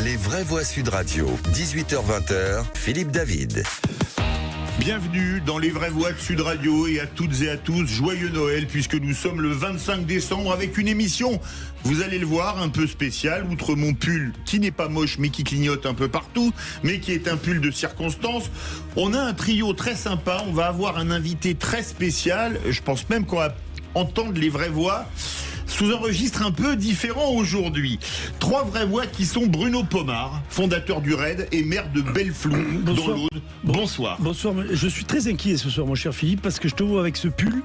Les vraies voix Sud Radio, 18h-20h, Philippe David. Bienvenue dans les vraies voix de Sud Radio et à toutes et à tous, joyeux Noël puisque nous sommes le 25 décembre avec une émission, vous allez le voir, un peu spéciale. Outre mon pull qui n'est pas moche mais qui clignote un peu partout, mais qui est un pull de circonstance, on a un trio très sympa, on va avoir un invité très spécial, je pense même qu'on va entendre les vraies voix sous un registre un peu différent aujourd'hui. Trois vraies voix qui sont Bruno Pomar, fondateur du RAID et maire de Belleflou, dans l'Aude. Bonsoir. Bonsoir, je suis très inquiet ce soir, mon cher Philippe, parce que je te vois avec ce pull.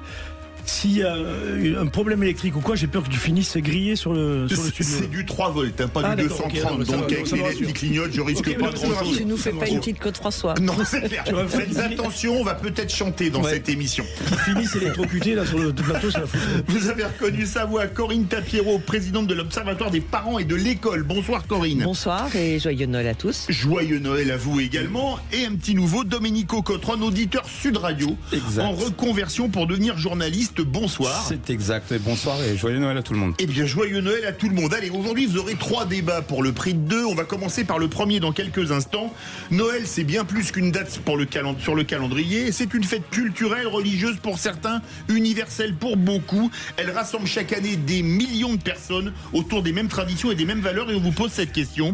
S'il y a un problème électrique ou quoi, j'ai peur que tu finisses grillé sur le studio. C'est du 3 volts, hein, pas du 230. Okay, donc avec les LED qui clignotent, je risque pas grand-chose. Tu nous fais pas une petite côte François. Non, c'est clair. Faites attention, on va peut-être chanter dans cette émission. Qui finissent électrocutés là sur le plateau, c'est la faute. Vous avez reconnu sa voix, Corinne Tapiero, présidente de l'Observatoire des parents et de l'école. Bonsoir Corinne. Bonsoir et joyeux Noël à tous. Joyeux Noël à vous également. Et un petit nouveau, Domenico Cotron, auditeur Sud Radio, en reconversion pour devenir journaliste. Bonsoir. C'est exact, et bonsoir et joyeux Noël à tout le monde. Eh bien, joyeux Noël à tout le monde. Allez, aujourd'hui, vous aurez 3 débats pour le prix de 2. On va commencer par le premier dans quelques instants. Noël, c'est bien plus qu'une date pour sur le calendrier. C'est une fête culturelle, religieuse pour certains, universelle pour beaucoup. Elle rassemble chaque année des millions de personnes autour des mêmes traditions et des mêmes valeurs. Et on vous pose cette question.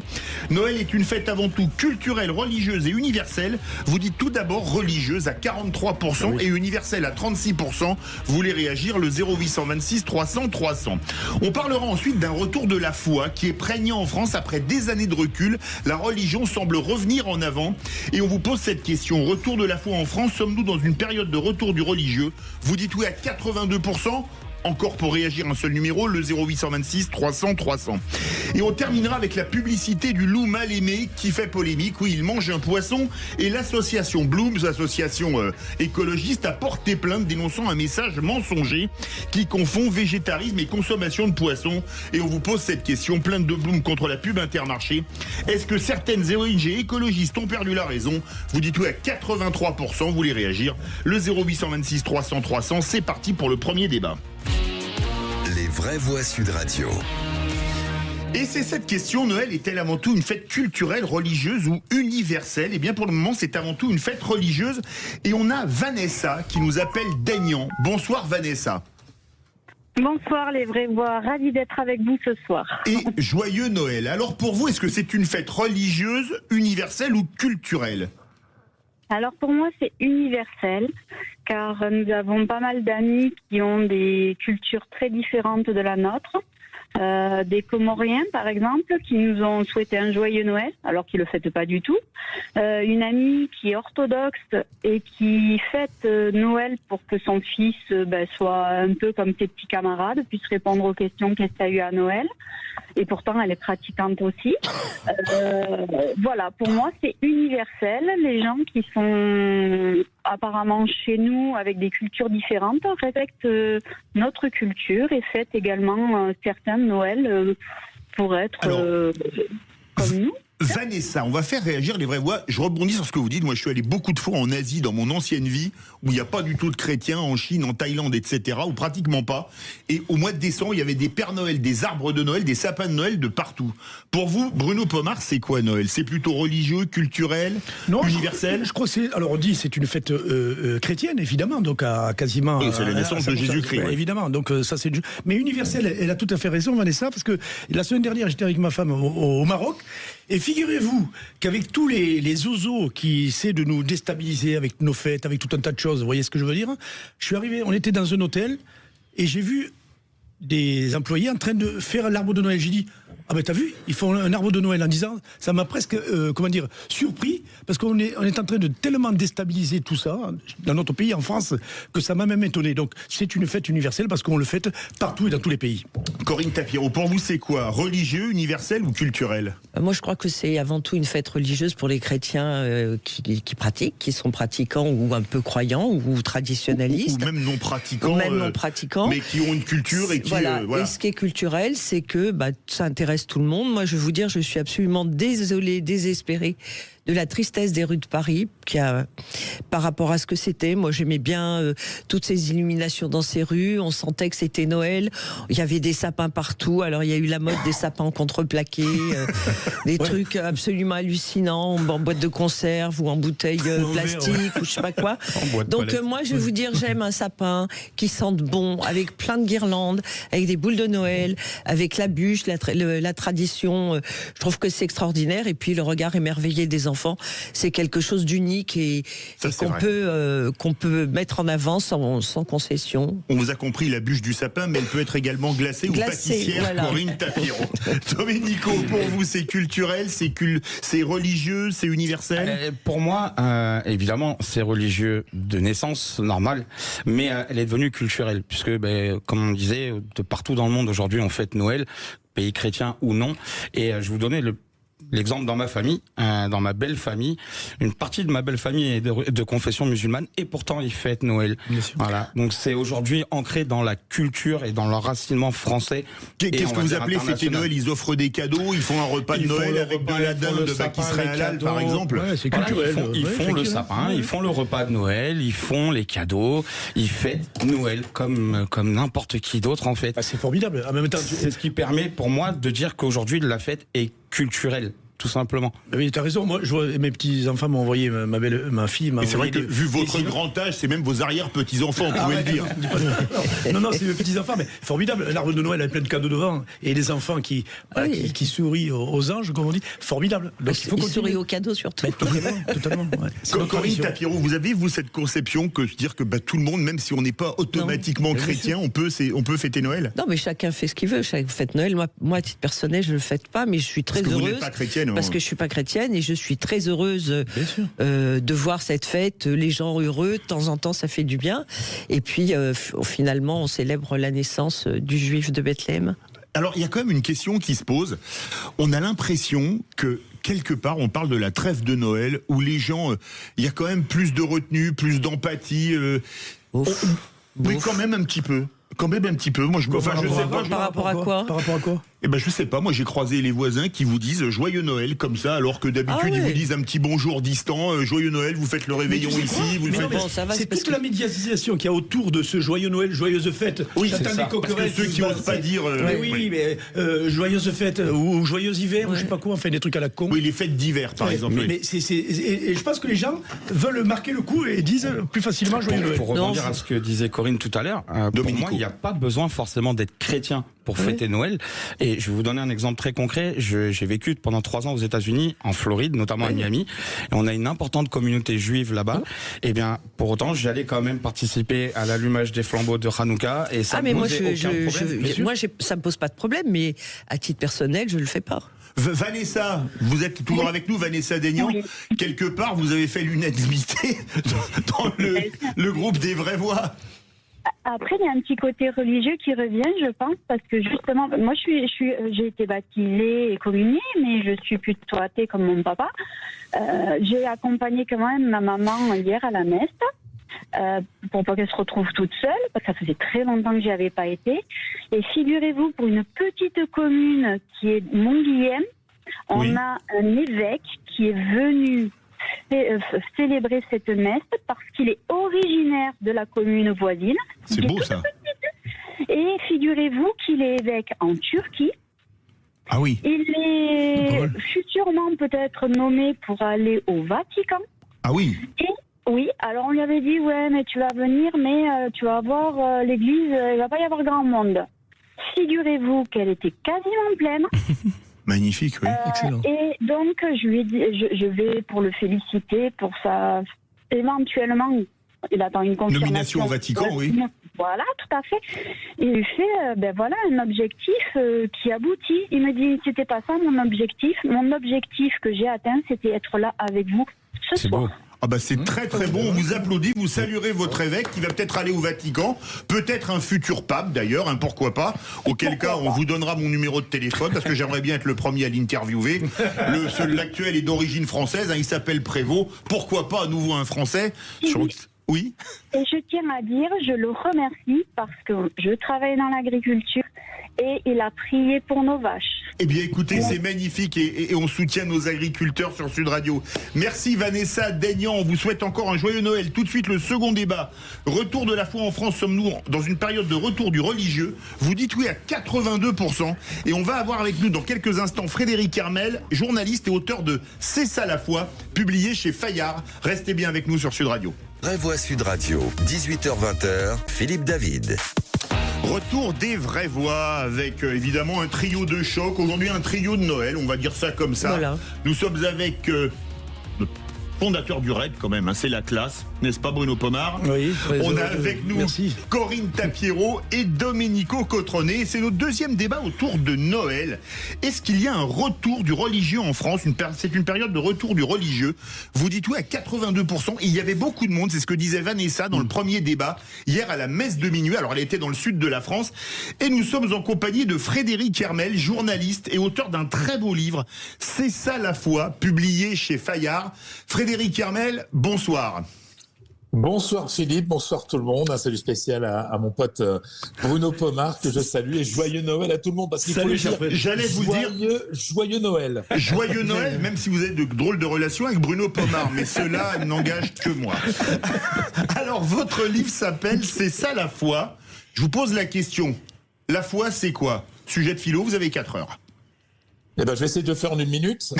Noël est une fête avant tout culturelle, religieuse et universelle. Vous dites tout d'abord religieuse à 43% et universelle à 36%. Vous voulez réagir, le 0826 300 300. On parlera ensuite d'un retour de la foi qui est prégnant en France après des années de recul. La religion semble revenir en avant et on vous pose cette question. Retour de la foi en France, sommes-nous dans une période de retour du religieux? Vous dites oui à 82%. Encore pour réagir, un seul numéro, le 0826 300 300. Et on terminera avec la publicité du loup mal aimé qui fait polémique. Oui, il mange un poisson et l'association Blooms, association écologiste, a porté plainte dénonçant un message mensonger qui confond végétarisme et consommation de poissons. Et on vous pose cette question, plainte de Blooms contre la pub Intermarché. Est-ce que certaines ONG écologistes ont perdu la raison? Vous dites oui à 83%, vous voulez réagir. Le 0826 300 300, c'est parti pour le premier débat. Les vraies voix Sud Radio. Et c'est cette question, Noël est-elle avant tout une fête culturelle, religieuse ou universelle? Eh bien pour le moment c'est avant tout une fête religieuse. Et on a Vanessa qui nous appelle d'Aignan. Bonsoir Vanessa. Bonsoir les vraies voix, ravi d'être avec vous ce soir. Et joyeux Noël. Alors pour vous, est-ce que c'est une fête religieuse, universelle ou culturelle? Alors pour moi c'est universel, car nous avons pas mal d'amis qui ont des cultures très différentes de la nôtre. Des Comoriens par exemple qui nous ont souhaité un joyeux Noël alors qu'ils le fêtent pas du tout. Une amie qui est orthodoxe et qui fête Noël pour que son fils soit un peu comme ses petits camarades, puisse répondre aux questions qu'est-ce qu'il y a eu à Noël. Et pourtant elle est pratiquante aussi. Voilà, pour moi c'est universel. Les gens qui sont apparemment chez nous avec des cultures différentes respectent notre culture et fêtent également certains Noël pour être comme nous. Vanessa, on va faire réagir les vraies voix. Je rebondis sur ce que vous dites. Moi, je suis allé beaucoup de fois en Asie dans mon ancienne vie, où il n'y a pas du tout de chrétiens, en Chine, en Thaïlande, etc., ou pratiquement pas. Et au mois de décembre, il y avait des Pères Noël, des arbres de Noël, des sapins de Noël de partout. Pour vous, Bruno Pomar, c'est quoi Noël? C'est plutôt religieux, culturel, universel? Je crois que c'est. Alors on dit c'est une fête chrétienne évidemment, donc à quasiment. Oui, c'est la naissance de Jésus-Christ. Évidemment, donc ça c'est. Mais universel, elle a tout à fait raison, Vanessa, parce que la semaine dernière j'étais avec ma femme au Maroc. Et figurez-vous qu'avec tous les zozos qui essaient de nous déstabiliser avec nos fêtes, avec tout un tas de choses, vous voyez ce que je veux dire? Je suis arrivé, on était dans un hôtel et j'ai vu des employés en train de faire l'arbre de Noël. J'ai dit, ah ben t'as vu, ils font un arbre de Noël en disant, ça m'a presque, surpris, parce qu'on est en train de tellement déstabiliser tout ça, dans notre pays, en France, que ça m'a même étonné. Donc c'est une fête universelle parce qu'on le fête partout et dans tous les pays. Corinne Tapiero, pour vous c'est quoi? Religieux, universel ou culturel? Moi je crois que c'est avant tout une fête religieuse pour les chrétiens qui pratiquent, qui sont pratiquants ou un peu croyants ou traditionnalistes. Ou même non pratiquants. Mais qui ont une culture et qui... Voilà. Et ce qui est culturel, c'est que ça intéresse tout le monde. Moi, je vais vous dire, je suis absolument désolée, désespérée de la tristesse des rues de Paris, par rapport à ce que c'était. Moi, j'aimais bien toutes ces illuminations dans ces rues. On sentait que c'était Noël. Il y avait des sapins partout. Alors, il y a eu la mode des sapins contreplaqués, des trucs absolument hallucinants, en boîte de conserve ou en bouteille plastique ou je sais pas quoi. Donc, moi, je vais vous dire, j'aime un sapin qui sente bon, avec plein de guirlandes, avec des boules de Noël, avec la bûche, la tradition. Je trouve que c'est extraordinaire. Et puis, le regard émerveillé des enfants, c'est quelque chose d'unique et qu'on peut mettre en avant sans concession. On vous a compris, la bûche du sapin, mais elle peut être également glacée ou pâtissière. Voilà. Corinne Tapiron. Domenico, pour vous, c'est culturel, c'est religieux, c'est universel? Pour moi, évidemment, c'est religieux de naissance, normal, mais elle est devenue culturelle, puisque, comme on disait, de partout dans le monde aujourd'hui, on fête Noël, pays chrétien ou non. Et je vous donnais l'exemple dans ma famille, dans ma belle famille. Une partie de ma belle famille est de confession musulmane et pourtant ils fêtent Noël. Voilà. Donc c'est aujourd'hui ancré dans la culture et dans l'enracinement français. Qu'est-ce que vous appelez fêter Noël? Ils offrent des cadeaux, ils font un repas de Noël avec de la dinde de Baki Halal par exemple. Ouais, c'est culturel. Ils font le sapin, ils font le repas de Noël, ils font les cadeaux, ils fêtent Noël comme n'importe qui d'autre en fait. C'est formidable. En même temps, c'est ce qui permet pour moi de dire qu'aujourd'hui la fête est culturelle. Tout simplement. Oui, tu as raison. Moi, je vois, mes petits-enfants m'ont envoyé ma fille. C'est vrai que vu votre grand âge, c'est même vos arrière-petits-enfants, on pouvait le dire. Non, c'est mes petits-enfants, mais formidable. L'arbre de Noël a plein de cadeaux devant. Et les enfants qui sourient aux anges, comme on dit, formidable. Donc il faut sourire aux cadeaux surtout. Totalement. Ouais. Corinne Tapiron, vous avez, vous, cette conception que dire que tout le monde, même si on n'est pas automatiquement chrétien, on peut fêter Noël? Non, mais chacun fait ce qu'il veut. Chacun fête Noël. Moi, à titre personnel, je ne le fête pas, mais je suis très heureuse. Vous n'êtes pas chrétienne. Parce que je suis pas chrétienne et je suis très heureuse de voir cette fête, les gens heureux, de temps en temps ça fait du bien. Et puis finalement on célèbre la naissance du juif de Bethléem. Alors il y a quand même une question qui se pose. On a l'impression que quelque part on parle de la trêve de Noël où les gens, il y a quand même plus de retenue, plus d'empathie. Oui, quand même un petit peu. Moi, je sais pas. Par rapport à quoi? Eh ben, je sais pas. Moi, j'ai croisé les voisins qui vous disent joyeux Noël comme ça, alors que d'habitude ils vous disent un petit bonjour distant, joyeux Noël. Vous faites le réveillon ici. Vous le faites. Non, c'est toute la médiatisation qu'il y a autour de ce joyeux Noël, joyeuse fête. Oui, c'est ça. Parce que ceux qui osent pas dire. mais joyeuse fête ou joyeux hiver, ou je sais pas quoi. Enfin, des trucs à la con. Oui, les fêtes d'hiver, par exemple. Mais et je pense que les gens veulent marquer le coup et disent plus facilement joyeux Noël. Pour rebondir à ce que disait Corinne tout à l'heure, pour moi, il n'y a pas besoin forcément d'être chrétien pour fêter Noël. Et je vais vous donner un exemple très concret. J'ai vécu pendant 3 ans aux États-Unis, en Floride, notamment à Miami. Et on a une importante communauté juive là-bas. Et bien, pour autant, j'allais quand même participer à l'allumage des flambeaux de Hanouka. Et ça me posait aucun problème. Moi, ça me pose pas de problème, mais à titre personnel, je le fais pas. Vanessa, vous êtes toujours avec nous, Vanessa Daignan. Oui. Quelque part, vous avez fait l'unanimité dans le groupe des vraies voix. Après, il y a un petit côté religieux qui revient, je pense, parce que justement, moi, j'ai été baptisée et communiée, mais je suis plutôt athée comme mon papa. J'ai accompagné quand même ma maman hier à la messe, pour pas qu'elle se retrouve toute seule, parce que ça faisait très longtemps que j'y avais pas été. Et figurez-vous, pour une petite commune qui est Montguillem, on a un évêque qui est venu célébrer cette messe parce qu'il est originaire de la commune voisine. C'est beau ça. Et figurez-vous qu'il est évêque en Turquie. Ah oui. Il est futurement peut-être nommé pour aller au Vatican. Ah oui. Et oui, alors on lui avait dit mais tu vas venir, mais tu vas voir l'église, il va pas y avoir grand monde. Figurez-vous qu'elle était quasiment pleine. Magnifique, oui. Excellent. Et donc, je lui ai dit, je vais pour le féliciter pour sa... Éventuellement, il attend une confirmation. Nomination au Vatican, oui. Voilà, tout à fait. Il lui fait, voilà, un objectif qui aboutit. Il me dit, c'était pas ça mon objectif. Mon objectif que j'ai atteint, c'était être là avec vous ce soir. Beau. Ah bah c'est très très bon, on vous applaudit, vous saluerez votre évêque qui va peut-être aller au Vatican, peut-être un futur pape d'ailleurs, pourquoi pas, auquel cas on vous donnera mon numéro de téléphone parce que j'aimerais bien être le premier à l'interviewer. L'actuel est d'origine française, il s'appelle Prévost, pourquoi pas à nouveau un Français. Oui. Et je tiens à dire, je le remercie parce que je travaille dans l'agriculture et il a prié pour nos vaches. Eh bien écoutez, c'est magnifique et on soutient nos agriculteurs sur Sud Radio. Merci Vanessa Daignan, on vous souhaite encore un joyeux Noël. Tout de suite le second débat. Retour de la foi en France, sommes-nous dans une période de retour du religieux? Vous dites oui à 82% et on va avoir avec nous dans quelques instants Frédéric Hermel, journaliste et auteur de C'est ça la foi, publié chez Fayard. Restez bien avec nous sur Sud Radio. Vraie Voix Sud Radio, 18h-20h, Philippe David. Retour des vraies voix avec évidemment un trio de choc. Aujourd'hui un trio de Noël, on va dire ça comme ça. Voilà. Nous sommes avec le fondateur du RAID quand même, hein, c'est la classe, n'est-ce pas Bruno Pomar? Oui. On a avec nous Merci. Corinne Tapiero et Domenico Cotrone. C'est notre deuxième débat autour de Noël. Est-ce qu'il y a un retour du religieux en France? C'est une période de retour du religieux. Vous dites oui à 82%. Il y avait beaucoup de monde, c'est ce que disait Vanessa dans le premier débat, hier à la messe de minuit. Alors elle était dans le sud de la France. Et nous sommes en compagnie de Frédéric Hermel, journaliste et auteur d'un très beau livre, C'est ça la foi, publié chez Fayard. Frédéric Hermel, bonsoir. Bonsoir Philippe, bonsoir tout le monde. Un salut spécial à mon pote Bruno Pomar que je salue et joyeux Noël à tout le monde parce qu'il faut le dire. J'allais vous dire joyeux Noël. Joyeux Noël, même si vous avez de drôles de relations avec Bruno Pomar, mais cela n'engage que moi. Alors votre livre s'appelle C'est ça la foi. Je vous pose la question. La foi c'est quoi? Sujet de philo, vous avez 4 heures. Eh ben, je vais essayer de le faire en 1 minute.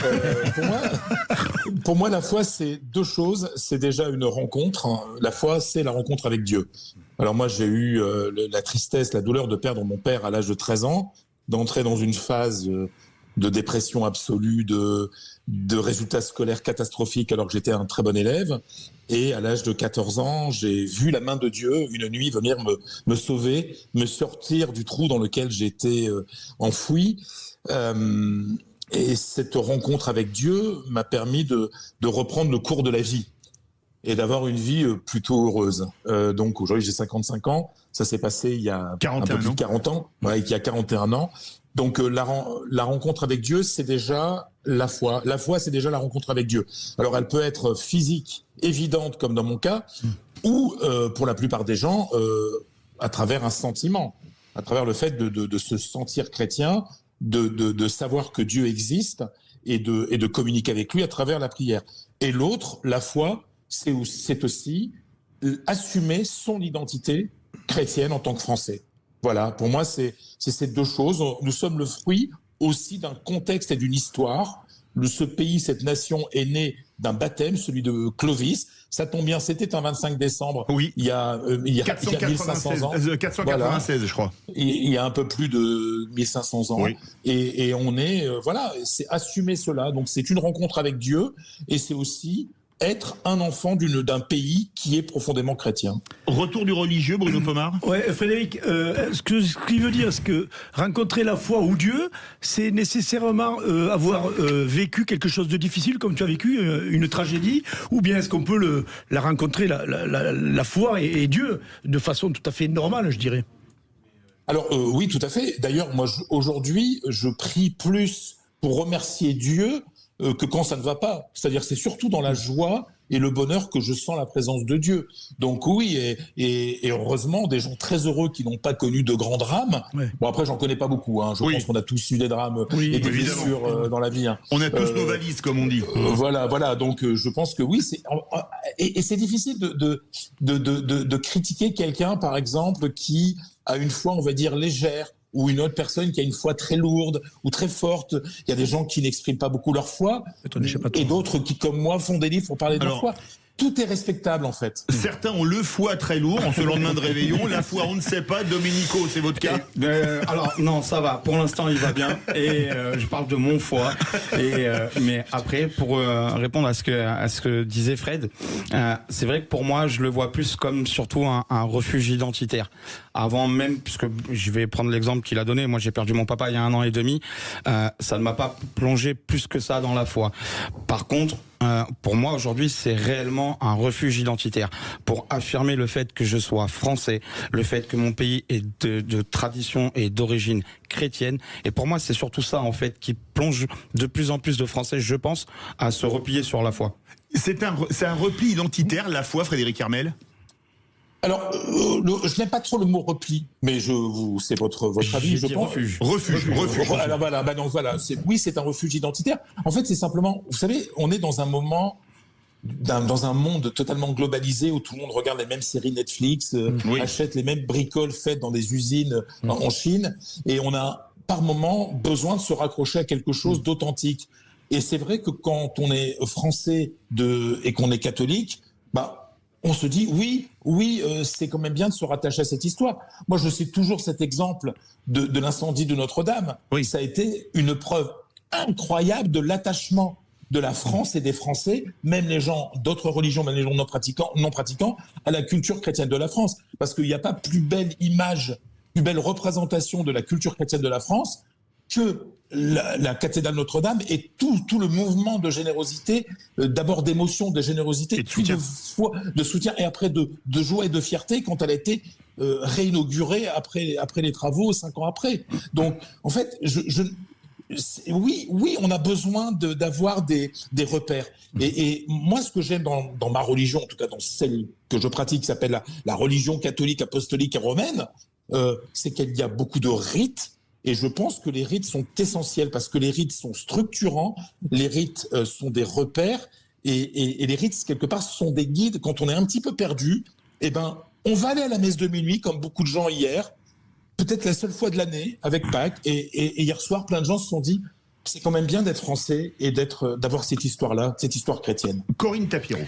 Pour moi, la foi, c'est 2 choses. C'est déjà une rencontre. La foi, c'est la rencontre avec Dieu. Alors moi, j'ai eu la tristesse, la douleur de perdre mon père à l'âge de 13 ans, d'entrer dans une phase de dépression absolue, de résultats scolaires catastrophiques alors que j'étais un très bon élève. Et à l'âge de 14 ans, j'ai vu la main de Dieu une nuit venir me sauver, me sortir du trou dans lequel j'étais enfoui. Et cette rencontre avec Dieu m'a permis de reprendre le cours de la vie et d'avoir une vie plutôt heureuse. Donc aujourd'hui j'ai 55 ans, ça s'est passé il y a un peu plus de 40 ans, ouais, il y a 41 ans. Donc la rencontre avec Dieu, c'est déjà la foi. La foi, c'est déjà la rencontre avec Dieu. Alors elle peut être physique, évidente comme dans mon cas, ou pour la plupart des gens, à travers un sentiment, à travers le fait de se sentir chrétien, de savoir que Dieu existe et de communiquer avec lui à travers la prière. Et l'autre, la foi, c'est aussi assumer son identité chrétienne en tant que Français. Voilà, pour moi, c'est ces 2 choses. Nous sommes le fruit aussi d'un contexte et d'une histoire. Ce pays, cette nation est née d'un baptême, celui de Clovis. Ça tombe bien, c'était un 25 décembre. Oui. Il y a 1500 ans. 496, voilà. Je crois. Il y a un peu plus de 1500 ans. Oui. Et on est, c'est assumer cela. Donc c'est une rencontre avec Dieu et c'est aussi être un enfant d'un pays qui est profondément chrétien. Retour du religieux, Bruno Pomar. Ouais, Frédéric, ce qui veut dire, c'est que rencontrer la foi ou Dieu, c'est nécessairement avoir vécu quelque chose de difficile, comme tu as vécu une tragédie, ou bien est-ce qu'on peut la rencontrer, la foi et Dieu, de façon tout à fait normale, je dirais? Alors oui, tout à fait. D'ailleurs, moi, aujourd'hui, je prie plus pour remercier Dieu que quand ça ne va pas. C'est-à-dire c'est surtout dans la joie et le bonheur que je sens la présence de Dieu. Donc oui, et heureusement, des gens très heureux qui n'ont pas connu de grands drames. Ouais. Bon, après, j'en connais pas beaucoup. Hein. Je pense qu'on a tous eu des drames et des blessures dans la vie. Hein. On a tous nos valises, comme on dit. Voilà. Donc je pense que oui. Et c'est difficile de critiquer quelqu'un, par exemple, qui a une foi, on va dire, légère, ou une autre personne qui a une foi très lourde ou très forte. Il y a des gens qui n'expriment pas beaucoup leur foi, et d'autres qui, comme moi, font des livres pour parler de leur foi. Tout est respectable, en fait. Certains ont le foie très lourd en ce lendemain de réveillon. La foi, on ne sait pas. Domenico, c'est votre cas? Alors, non, ça va. Pour l'instant, il va bien. Et je parle de mon foie. Mais après, pour répondre à ce que disait Fred, c'est vrai que pour moi, je le vois plus comme surtout un refuge identitaire. Avant même, puisque je vais prendre l'exemple qu'il a donné, moi j'ai perdu mon papa il y a 1 an et demi, ça ne m'a pas plongé plus que ça dans la foi. Par contre, pour moi aujourd'hui c'est réellement un refuge identitaire pour affirmer le fait que je sois français, le fait que mon pays est de tradition et d'origine chrétienne, et pour moi c'est surtout ça en fait qui plonge de plus en plus de Français, je pense, à se replier sur la foi. C'est un repli identitaire, la foi, Frédéric Hermel? Alors, je n'aime pas trop le mot repli, mais c'est votre avis, je pense. Refuge. Alors voilà, voilà. C'est un refuge identitaire. En fait, c'est simplement, vous savez, on est dans un moment, dans un monde totalement globalisé où tout le monde regarde les mêmes séries Netflix, achète les mêmes bricoles faites dans des usines en Chine, et on a par moment besoin de se raccrocher à quelque chose d'authentique. Et c'est vrai que quand on est français et qu'on est catholique, on se dit oui, c'est quand même bien de se rattacher à cette histoire. Moi, je sais toujours cet exemple de l'incendie de Notre-Dame. Oui. Ça a été une preuve incroyable de l'attachement de la France et des Français, même les gens d'autres religions, même les gens non pratiquants, à la culture chrétienne de la France. Parce qu'il n'y a pas plus belle image, plus belle représentation de la culture chrétienne de la France que la cathédrale Notre-Dame et tout le mouvement de générosité, d'abord d'émotion, de générosité, puis de soutien et après de joie et de fierté quand elle a été réinaugurée après les travaux 5 ans après. Donc en fait, oui, on a besoin d'avoir des repères. Et moi, ce que j'aime dans ma religion, en tout cas dans celle que je pratique, qui s'appelle la religion catholique, apostolique et romaine, c'est qu'il y a beaucoup de rites. Et je pense que les rites sont essentiels parce que les rites sont structurants, les rites sont des repères et les rites, quelque part, sont des guides. Quand on est un petit peu perdu, on va aller à la messe de minuit, comme beaucoup de gens hier, peut-être la seule fois de l'année, avec Pâques. Et hier soir, plein de gens se sont dit, c'est quand même bien d'être français et d'avoir cette histoire-là, cette histoire chrétienne. Corinne Tapiron.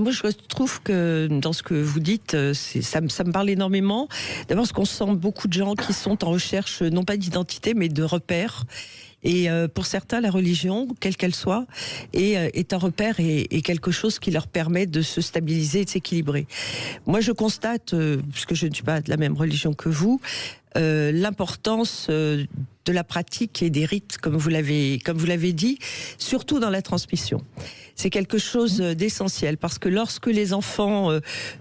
Moi, je trouve que dans ce que vous dites, ça me parle énormément. D'abord, parce qu'on sent beaucoup de gens qui sont en recherche, non pas d'identité, mais de repères. Et pour certains, la religion, quelle qu'elle soit, est un repère et quelque chose qui leur permet de se stabiliser et de s'équilibrer. Moi, je constate, puisque je ne suis pas de la même religion que vous, l'importance de la pratique et des rites, comme vous l'avez dit, surtout dans la transmission. C'est quelque chose d'essentiel parce que lorsque les enfants,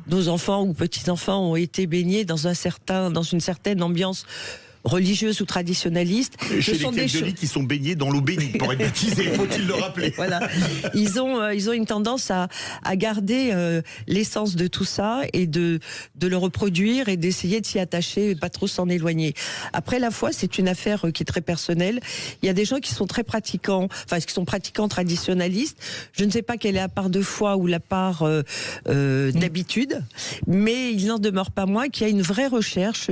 nos enfants ou petits-enfants ont été baignés dans une certaine ambiance religieuse ou traditionnaliste. Chez les catholiques qui sont baignés dans l'eau bénite pour être baptisés, faut-il le rappeler. Voilà. Ils ont une tendance à garder l'essence de tout ça et de le reproduire et d'essayer de s'y attacher et pas trop s'en éloigner. Après, la foi, c'est une affaire qui est très personnelle. Il y a des gens qui sont très pratiquants, qui sont pratiquants traditionnalistes. Je ne sais pas quelle est la part de foi ou la part d'habitude, mais il n'en demeure pas moins qu'il y a une vraie recherche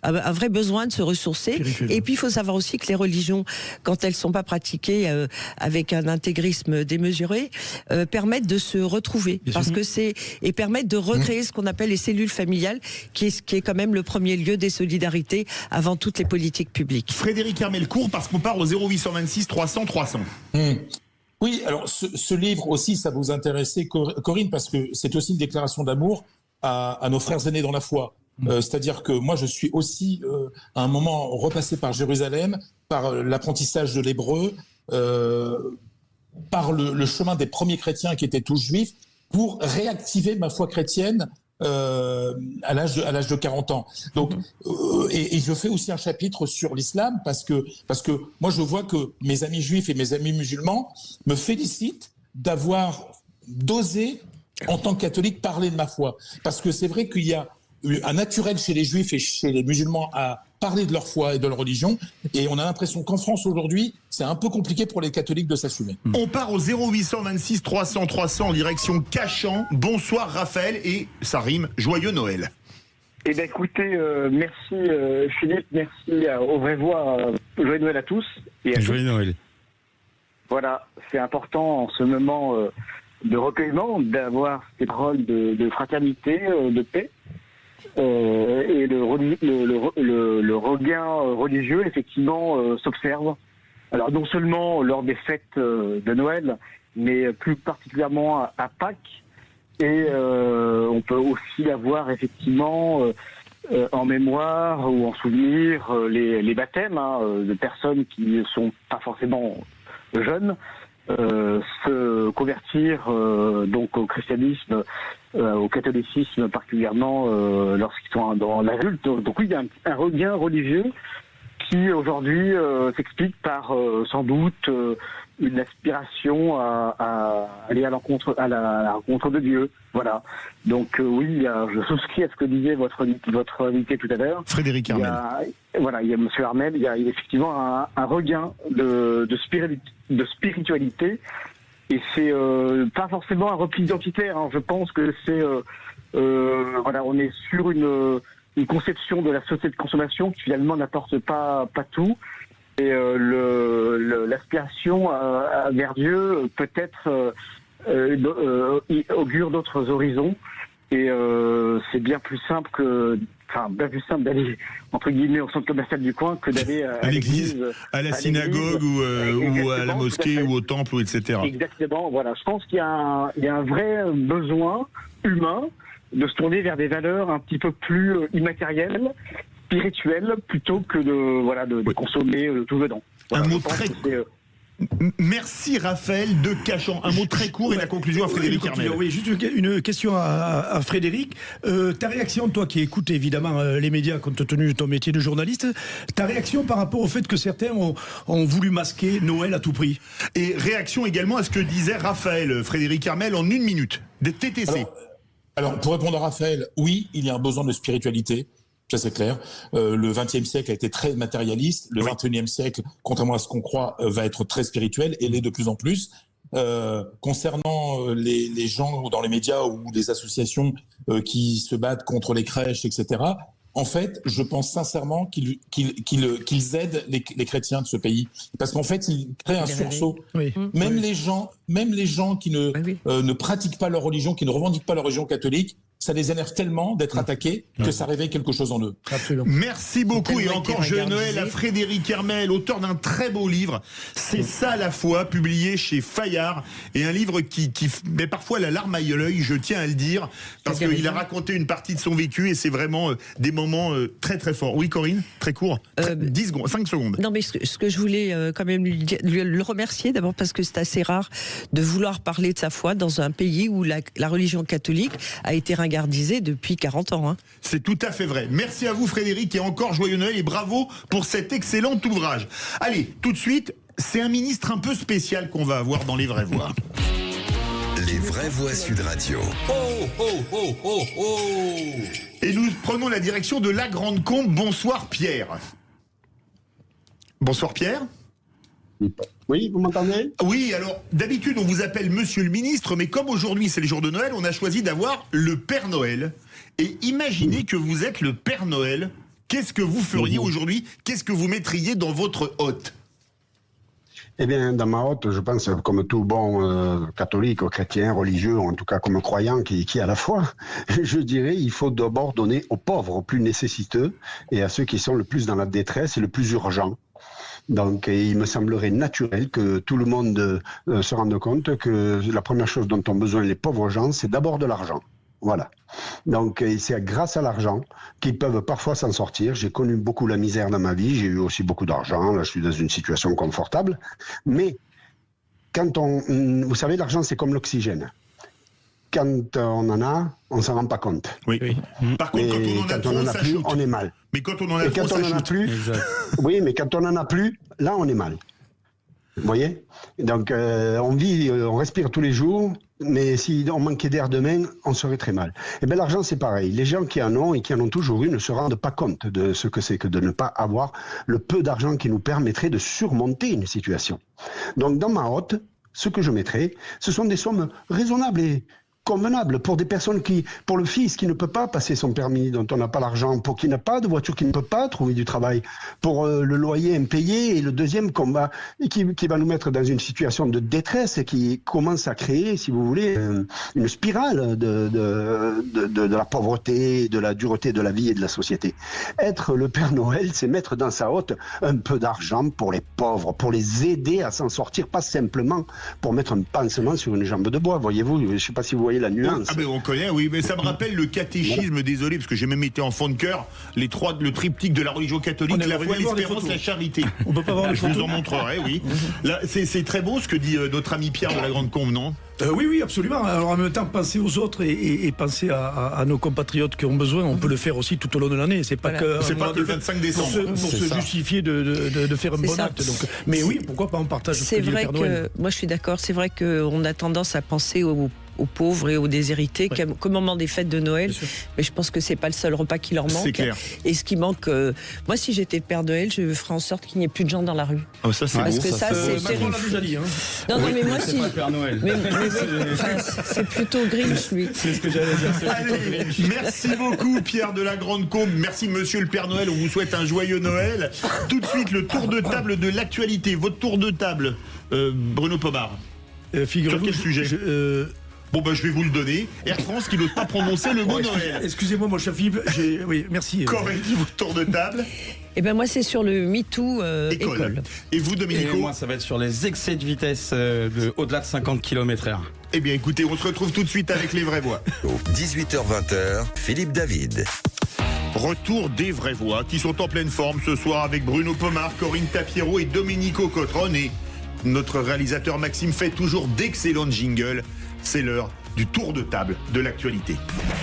un vrai besoin de se ressourcer. Et puis il faut savoir aussi que les religions, quand elles ne sont pas pratiquées avec un intégrisme démesuré, permettent de se retrouver. Et permettent de recréer ce qu'on appelle les cellules familiales, qui est quand même le premier lieu des solidarités avant toutes les politiques publiques. Frédéric Hermelcourt, parce qu'on part au 0826 300 300. Oui, alors ce livre aussi, ça vous intéressait, Corinne, parce que c'est aussi une déclaration d'amour à nos frères aînés dans la foi. C'est-à-dire que moi, je suis aussi, à un moment, repassé par Jérusalem, par l'apprentissage de l'hébreu, par le chemin des premiers chrétiens qui étaient tous juifs, pour réactiver ma foi chrétienne à l'âge de 40 ans. Donc, et je fais aussi un chapitre sur l'islam parce que moi, je vois que mes amis juifs et mes amis musulmans me félicitent d'avoir d'oser, en tant que catholique, parler de ma foi. Parce que c'est vrai qu'il y a un naturel chez les juifs et chez les musulmans à parler de leur foi et de leur religion. Et on a l'impression qu'en France aujourd'hui, c'est un peu compliqué pour les catholiques de s'assumer. On part au 0826 300 300 en direction Cachan. Bonsoir Raphaël et ça rime, joyeux Noël. Eh bien écoutez, merci Philippe, merci aux vraies voix, joyeux Noël à tous. Et à joyeux Noël. Voilà, c'est important en ce moment de recueillement d'avoir ces paroles de fraternité, de paix. Et le regain religieux, effectivement, s'observe. Alors, non seulement lors des fêtes de Noël, mais plus particulièrement à Pâques. Et on peut aussi avoir, effectivement, en mémoire ou en souvenir les baptêmes de personnes qui ne sont pas forcément jeunes, se convertir donc au christianisme, au catholicisme particulièrement lorsqu'ils sont dans l'adulte. Donc oui, il y a un regain religieux qui aujourd'hui s'explique par sans doute une aspiration à aller à la rencontre de Dieu. Voilà. Donc oui, je souscris à ce que disait votre invité tout à l'heure. Frédéric Armel. Il y a Monsieur Armel, il y a effectivement un regain de spiritualité. Et c'est pas forcément un repli identitaire. Hein. Je pense que c'est on est sur une conception de la société de consommation qui finalement n'apporte pas tout. Et l'aspiration vers Dieu peut-être augure d'autres horizons. Et c'est bien plus simple d'aller entre guillemets au centre commercial du coin que d'aller à l'église, à la synagogue ou à la mosquée ou au temple, etc. Exactement. Voilà. Je pense qu'il y a un vrai besoin humain de se tourner vers des valeurs un petit peu plus immatérielles, spirituelles, plutôt que de consommer tout venant. Voilà, un mot très Merci Raphaël de Cachan. Un mot très court et la conclusion à Frédéric Armel. Oui, juste une question à Frédéric. Ta réaction, toi qui écoutes évidemment les médias compte tenu de ton métier de journaliste, ta réaction par rapport au fait que certains ont voulu masquer Noël à tout prix? Et réaction également à ce que disait Raphaël, Frédéric Armel, en 1 minute, des TTC. Alors, pour répondre à Raphaël, oui, il y a un besoin de spiritualité. Ça, c'est clair. Le XXe siècle a été très matérialiste. Le XXIe siècle, contrairement à ce qu'on croit, va être très spirituel et l'est de plus en plus. Concernant les gens dans les médias ou les associations qui se battent contre les crèches, etc., en fait, je pense sincèrement qu'ils aident les chrétiens de ce pays. Parce qu'en fait, ils créent un sursaut. Oui. Même les gens qui ne pratiquent pas leur religion, qui ne revendiquent pas leur religion catholique, ça les énerve tellement d'être attaqués que ça réveille quelque chose en eux. Absolument. Merci beaucoup et encore Joyeux Noël à Frédéric Armel, auteur d'un très beau livre. C'est ça la foi, publié chez Fayard, et un livre qui met parfois la larme à l'œil, je tiens à le dire, parce qu'il a raconté une partie de son vécu et c'est vraiment des moments très très forts. Oui Corinne, très court, 10 secondes, 5 secondes. Non mais ce que je voulais quand même le remercier d'abord parce que c'est assez rare de vouloir parler de sa foi dans un pays où la religion catholique a été ringardisée depuis 40 ans. Hein. C'est tout à fait vrai. Merci à vous Frédéric et encore Joyeux Noël et bravo pour cet excellent ouvrage. Allez, tout de suite, c'est un ministre un peu spécial qu'on va avoir dans Les Vraies Voix. Les Vraies Voix Sud Radio. Oh, oh, oh, oh, oh. Et nous prenons la direction de la Grande Combe. Bonsoir Pierre. Bonsoir Pierre. Oui, vous m'entendez? Oui, alors d'habitude on vous appelle Monsieur le Ministre, mais comme aujourd'hui c'est le jour de Noël, on a choisi d'avoir le Père Noël. Et imaginez que vous êtes le Père Noël. Qu'est-ce que vous feriez aujourd'hui? Qu'est-ce que vous mettriez dans votre hotte? Eh bien, dans ma hotte, je pense, comme tout bon catholique, chrétien, religieux, en tout cas comme croyant qui a la foi, je dirais il faut d'abord donner aux pauvres, aux plus nécessiteux, et à ceux qui sont le plus dans la détresse et le plus urgent. Donc, il me semblerait naturel que tout le monde se rende compte que la première chose dont ont besoin les pauvres gens, c'est d'abord de l'argent. Voilà. Donc, c'est grâce à l'argent qu'ils peuvent parfois s'en sortir. J'ai connu beaucoup la misère dans ma vie, j'ai eu aussi beaucoup d'argent, là je suis dans une situation confortable. Mais, vous savez, l'argent c'est comme l'oxygène. Quand on en a, on ne s'en rend pas compte. Oui. Par contre, quand on en a plus, on est mal. Mais quand on en a trop, ça choute. Oui, mais quand on en a plus, là, on est mal. Vous voyez? Donc, on vit, on respire tous les jours, mais si on manquait d'air demain, on serait très mal. Et bien, l'argent, c'est pareil. Les gens qui en ont et qui en ont toujours eu ne se rendent pas compte de ce que c'est que de ne pas avoir le peu d'argent qui nous permettrait de surmonter une situation. Donc, dans ma hotte, ce que je mettrais, ce sont des sommes raisonnables et convenable pour des personnes pour le fils qui ne peut pas passer son permis, dont on n'a pas l'argent, pour qui n'a pas de voiture, qui ne peut pas trouver du travail, pour le loyer impayé, et le deuxième combat qui va nous mettre dans une situation de détresse et qui commence à créer, si vous voulez, une spirale de la pauvreté, de la dureté de la vie et de la société. Être le Père Noël, c'est mettre dans sa hotte un peu d'argent pour les pauvres, pour les aider à s'en sortir, pas simplement pour mettre un pansement sur une jambe de bois, voyez-vous, je ne sais pas si vous voyez la nuance. Ah ben on connaît, oui, mais ça me rappelle le catéchisme, désolé, parce que j'ai même été enfant de cœur, le triptyque de la religion catholique, la foi, l'espérance, la charité. On peut pas voir les photos. Je vous en montrerai, oui. Là, c'est très beau ce que dit notre ami Pierre de la Grande Combe, non? Oui, absolument. Alors en même temps, penser aux autres et penser à nos compatriotes qui ont besoin, on peut le faire aussi tout au long de l'année. C'est pas que le 25 décembre. Pour se justifier de faire un bon acte. Donc, mais oui, pourquoi pas, on partage ce que dit le Père Noël. Moi je suis d'accord, c'est vrai qu'on a tendance à penser aux pauvres et aux déshérités qu'au moment des fêtes de Noël, mais je pense que c'est pas le seul repas qui leur manque. C'est clair. Et ce qui manque, moi si j'étais le Père Noël, je ferais en sorte qu'il n'y ait plus de gens dans la rue. Oh, ça c'est parce beau. que ça c'est terrible. Déjà dit, hein. Non, mais moi si. Pas le Père Noël. C'est plutôt Grinch, lui. C'est ce que j'allais dire. Allez, merci beaucoup Pierre de la Grande Combe. Merci Monsieur le Père Noël. On vous souhaite un joyeux Noël. Tout de suite le tour de table de l'actualité. Votre tour de table, Bruno Pomar. Sur quel sujet Bon, je vais vous le donner. Air France qui n'ose pas prononcer le mot Noël. Excusez-moi, mon cher Philippe. Oui, merci. Qu'aurait-il votre tour de table Moi, c'est sur le MeToo école. Et vous, Domenico? Moi, ça va être sur les excès de vitesse au-delà de 50 km/h. Eh bien, écoutez, on se retrouve tout de suite avec les vraies voix. 18h-20h, Philippe David. Retour des vraies voix qui sont en pleine forme ce soir avec Bruno Pomar, Corinne Tapiero et Domenico Cotron. Et notre réalisateur Maxime fait toujours d'excellents jingles. C'est l'heure du tour de table de l'actualité.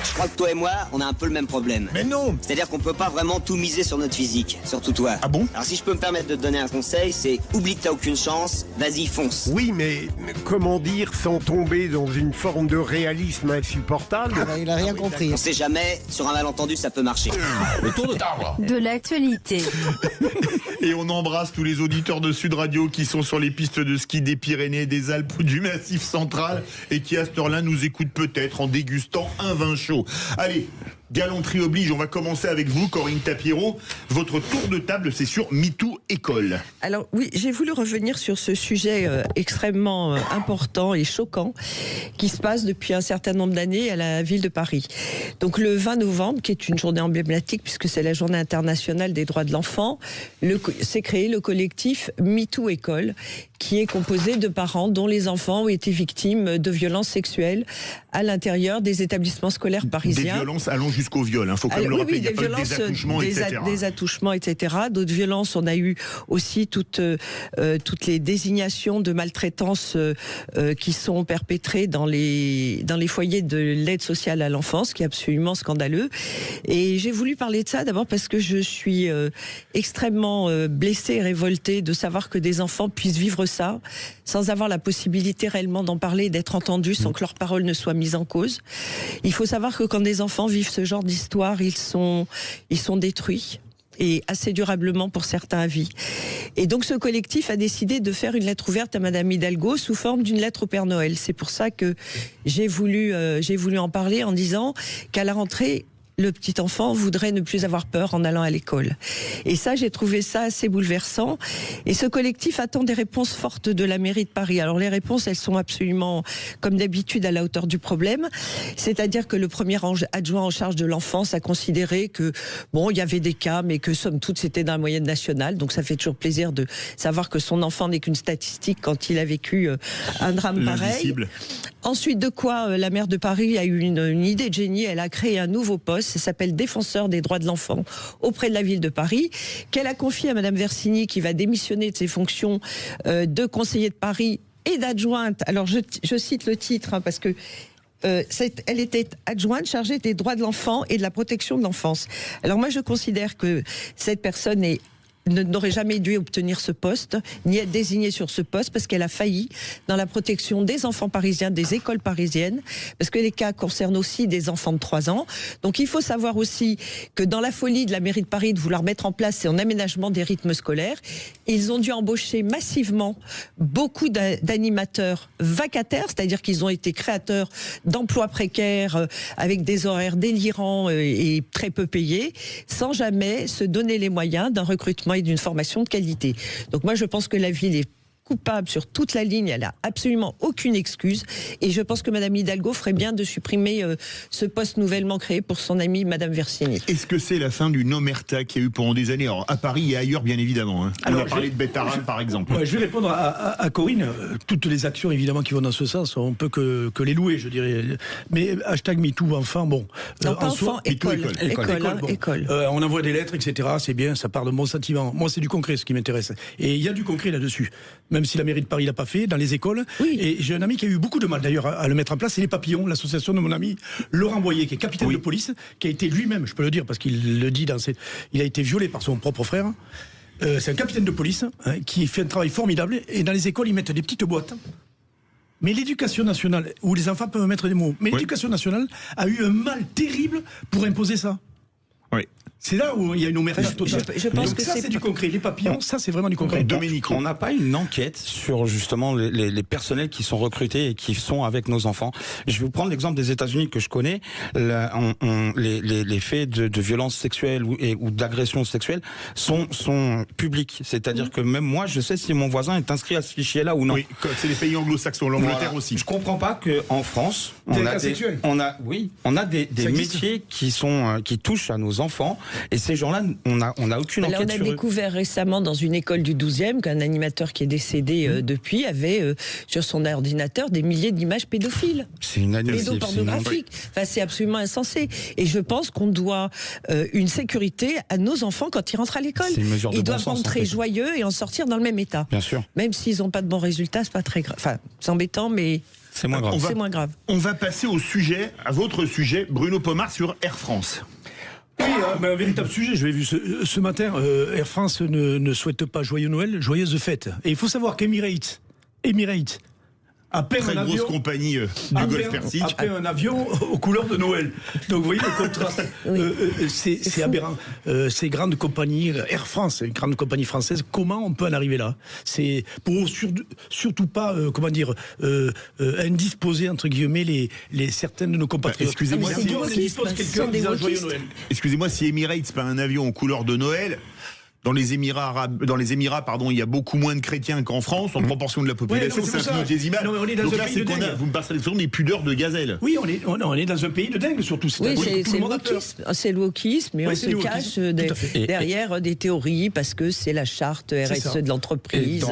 Je crois que toi et moi, on a un peu le même problème. Mais non! C'est-à-dire qu'on peut pas vraiment tout miser sur notre physique, surtout toi. Ah bon? Alors si je peux me permettre de te donner un conseil, c'est oublie que t'as aucune chance, vas-y fonce. Oui, mais comment dire sans tomber dans une forme de réalisme insupportable? Il a rien compris. On sait jamais, sur un malentendu ça peut marcher. Le tour de table de l'actualité. Et on embrasse tous les auditeurs de Sud Radio qui sont sur les pistes de ski des Pyrénées, des Alpes ou du Massif central et qui à cette heure-là nous écoutent peut-être en dégustant un vin chaud. Allez, galanterie oblige, on va commencer avec vous, Corinne Tapiero. Votre tour de table, c'est sur MeToo École. Alors oui, j'ai voulu revenir sur ce sujet extrêmement important et choquant qui se passe depuis un certain nombre d'années à la ville de Paris. Donc le 20 novembre, qui est une journée emblématique puisque c'est la journée internationale des droits de l'enfant, s'est créé le collectif MeToo École, qui est composé de parents dont les enfants ont été victimes de violences sexuelles à l'intérieur des établissements scolaires parisiens. Des violences allant jusqu'au viol, faut quand même le rappeler, il y a pas des attouchements, etc. Des attouchements, etc. D'autres violences, on a eu aussi toutes les désignations de maltraitance qui sont perpétrées dans les foyers de l'aide sociale à l'enfance, qui est absolument scandaleux. Et j'ai voulu parler de ça d'abord parce que je suis extrêmement blessée et révoltée de savoir que des enfants puissent vivre ça sans avoir la possibilité réellement d'en parler, d'être entendus, sans que leurs paroles ne soient mises en cause. Il faut savoir que quand des enfants vivent ce genre d'histoire, ils sont détruits, et assez durablement pour certains à vie. Et donc ce collectif a décidé de faire une lettre ouverte à Madame Hidalgo sous forme d'une lettre au Père Noël. C'est pour ça que j'ai voulu en parler en disant qu'à la rentrée, le petit enfant voudrait ne plus avoir peur en allant à l'école. Et ça, j'ai trouvé ça assez bouleversant. Et ce collectif attend des réponses fortes de la mairie de Paris. Alors les réponses, elles sont absolument, comme d'habitude, à la hauteur du problème. C'est-à-dire que le premier adjoint en charge de l'enfance a considéré que, il y avait des cas, mais que somme toute, c'était dans la moyenne nationale. Donc ça fait toujours plaisir de savoir que son enfant n'est qu'une statistique quand il a vécu un drame pareil. Ensuite de quoi, la maire de Paris a eu une idée de génie. Elle a créé un nouveau poste. Ça s'appelle Défenseur des droits de l'enfant auprès de la ville de Paris, qu'elle a confié à Madame Versini, qui va démissionner de ses fonctions de conseiller de Paris et d'adjointe. Alors je cite le titre parce que elle était adjointe chargée des droits de l'enfant et de la protection de l'enfance. Alors moi je considère que cette personne n'aurait jamais dû obtenir ce poste, ni être désignée sur ce poste, parce qu'elle a failli dans la protection des enfants parisiens, des écoles parisiennes, parce que les cas concernent aussi des enfants de 3 ans. Donc il faut savoir aussi que dans la folie de la mairie de Paris de vouloir mettre en place un aménagement des rythmes scolaires, ils ont dû embaucher massivement beaucoup d'animateurs vacataires, c'est-à-dire qu'ils ont été créateurs d'emplois précaires avec des horaires délirants et très peu payés, sans jamais se donner les moyens d'un recrutement et d'une formation de qualité. Donc moi je pense que la ville est coupable sur toute la ligne, elle a absolument aucune excuse, et je pense que Madame Hidalgo ferait bien de supprimer ce poste nouvellement créé pour son amie Madame Versini. Est-ce que c'est la fin d'une omerta qu'il y a eu pendant des années, alors à Paris et ailleurs bien évidemment, On a parlé de Bétharane par exemple. Je vais répondre à Corinne. Toutes les actions évidemment qui vont dans ce sens, on peut que les louer, je dirais. Mais hashtag MeToo enfant, non, pas enfant, école. On envoie des lettres, etc. C'est bien, ça part de bons sentiments. Moi c'est du concret ce qui m'intéresse. Et il y a du concret là-dessus. même si la mairie de Paris l'a pas fait, dans les écoles. Oui. Et j'ai un ami qui a eu beaucoup de mal d'ailleurs à le mettre en place, c'est les Papillons, l'association de mon ami Laurent Boyer, qui est capitaine de police, qui a été lui-même, je peux le dire parce qu'il le dit il a été violé par son propre frère. C'est un capitaine de police qui fait un travail formidable, et dans les écoles ils mettent des petites boîtes. Mais l'éducation nationale, où les enfants peuvent mettre des mots, mais l'éducation nationale a eu un mal terrible pour imposer ça. Oui. C'est là où il y a une omerta totale. Je pense que ça, c'est du concret. Les papillons, ça, c'est vraiment du concret. Dominique, on n'a pas une enquête sur justement les personnels qui sont recrutés et qui sont avec nos enfants. Je vais vous prendre l'exemple des États-Unis que je connais. Les faits de violences sexuelles ou d'agressions sexuelles sont publics. C'est-à-dire que même moi, je sais si mon voisin est inscrit à ce fichier-là ou non. Oui, c'est les pays anglo-saxons, l'Angleterre aussi. Je comprends pas qu'en France, on a des métiers qui touchent à nos enfants. Et ces gens-là, on n'a aucune enquête on a sur eux. découvert récemment dans une école du 12e qu'un animateur qui est décédé depuis avait sur son ordinateur des milliers d'images pédophiles. C'est inadmissible. Pédopornographiques. Enfin, c'est absolument insensé. Et je pense qu'on doit une sécurité à nos enfants quand ils rentrent à l'école. Ils doivent rentrer joyeux et en sortir dans le même état. Bien sûr. Même s'ils n'ont pas de bons résultats, c'est pas très grave. Enfin, c'est embêtant, mais c'est moins grave. C'est moins grave. On va passer à votre sujet, Bruno Pomar sur Air France. Oui, un véritable sujet. Je l'ai vu ce matin. Air France ne souhaite pas joyeux Noël, joyeuses fêtes. Et il faut savoir qu'Emirates a peint très un grosse avion, compagnie du Golfe Persique, a peint un avion aux couleurs de Noël. Donc vous voyez le contraste. C'est aberrant. Ces grandes compagnies, Air France, une grande compagnie française, comment on peut en arriver là? C'est pour surtout pas, indisposer entre guillemets certaines de nos compatriotes. Excusez-moi, Excusez-moi, si Emirates peint un avion aux couleurs de Noël. Dans les Émirats, il y a beaucoup moins de chrétiens qu'en France, en proportion de la population, c'est infinitésimal. Donc là, c'est qu'on a, vous me passez des pudeurs de gazelle. Oui, on est dans un pays de dingue, surtout. Oui, c'est le wokisme, et on se cache derrière des théories, parce que c'est la charte RSE de l'entreprise.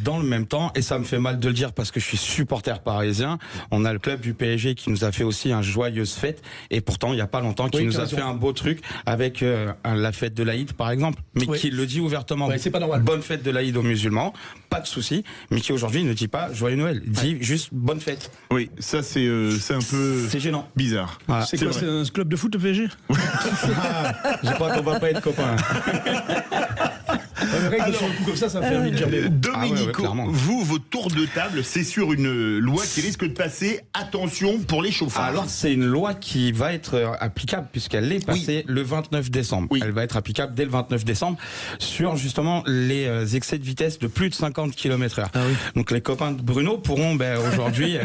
Dans le même temps, et ça me fait mal de le dire parce que je suis supporter parisien, on a le club du PSG qui nous a fait aussi un joyeuse fête, et pourtant, il n'y a pas longtemps, qui nous a fait un beau truc avec la fête de l'Aïd, par exemple. Mais qui le dit ouvertement. C'est pas normal. Bonne fête de l'Aïd aux musulmans, pas de souci, mais qui aujourd'hui ne dit pas joyeux Noël, dit juste bonne fête. Oui, ça c'est un peu. C'est gênant. Bizarre. Voilà. C'est quoi, c'est un club de foot le PSG? Je crois qu'on va pas être copains. Comme ça fait envie de dire. Dominique, votre tour de table, c'est sur une loi qui risque de passer. Attention pour les chauffards. Alors, c'est une loi qui va être applicable puisqu'elle est passée le 29 décembre. Elle va être applicable dès le 29 décembre sur justement les excès de vitesse de plus de 50 km/h. Donc, les copains de Bruno pourront aujourd'hui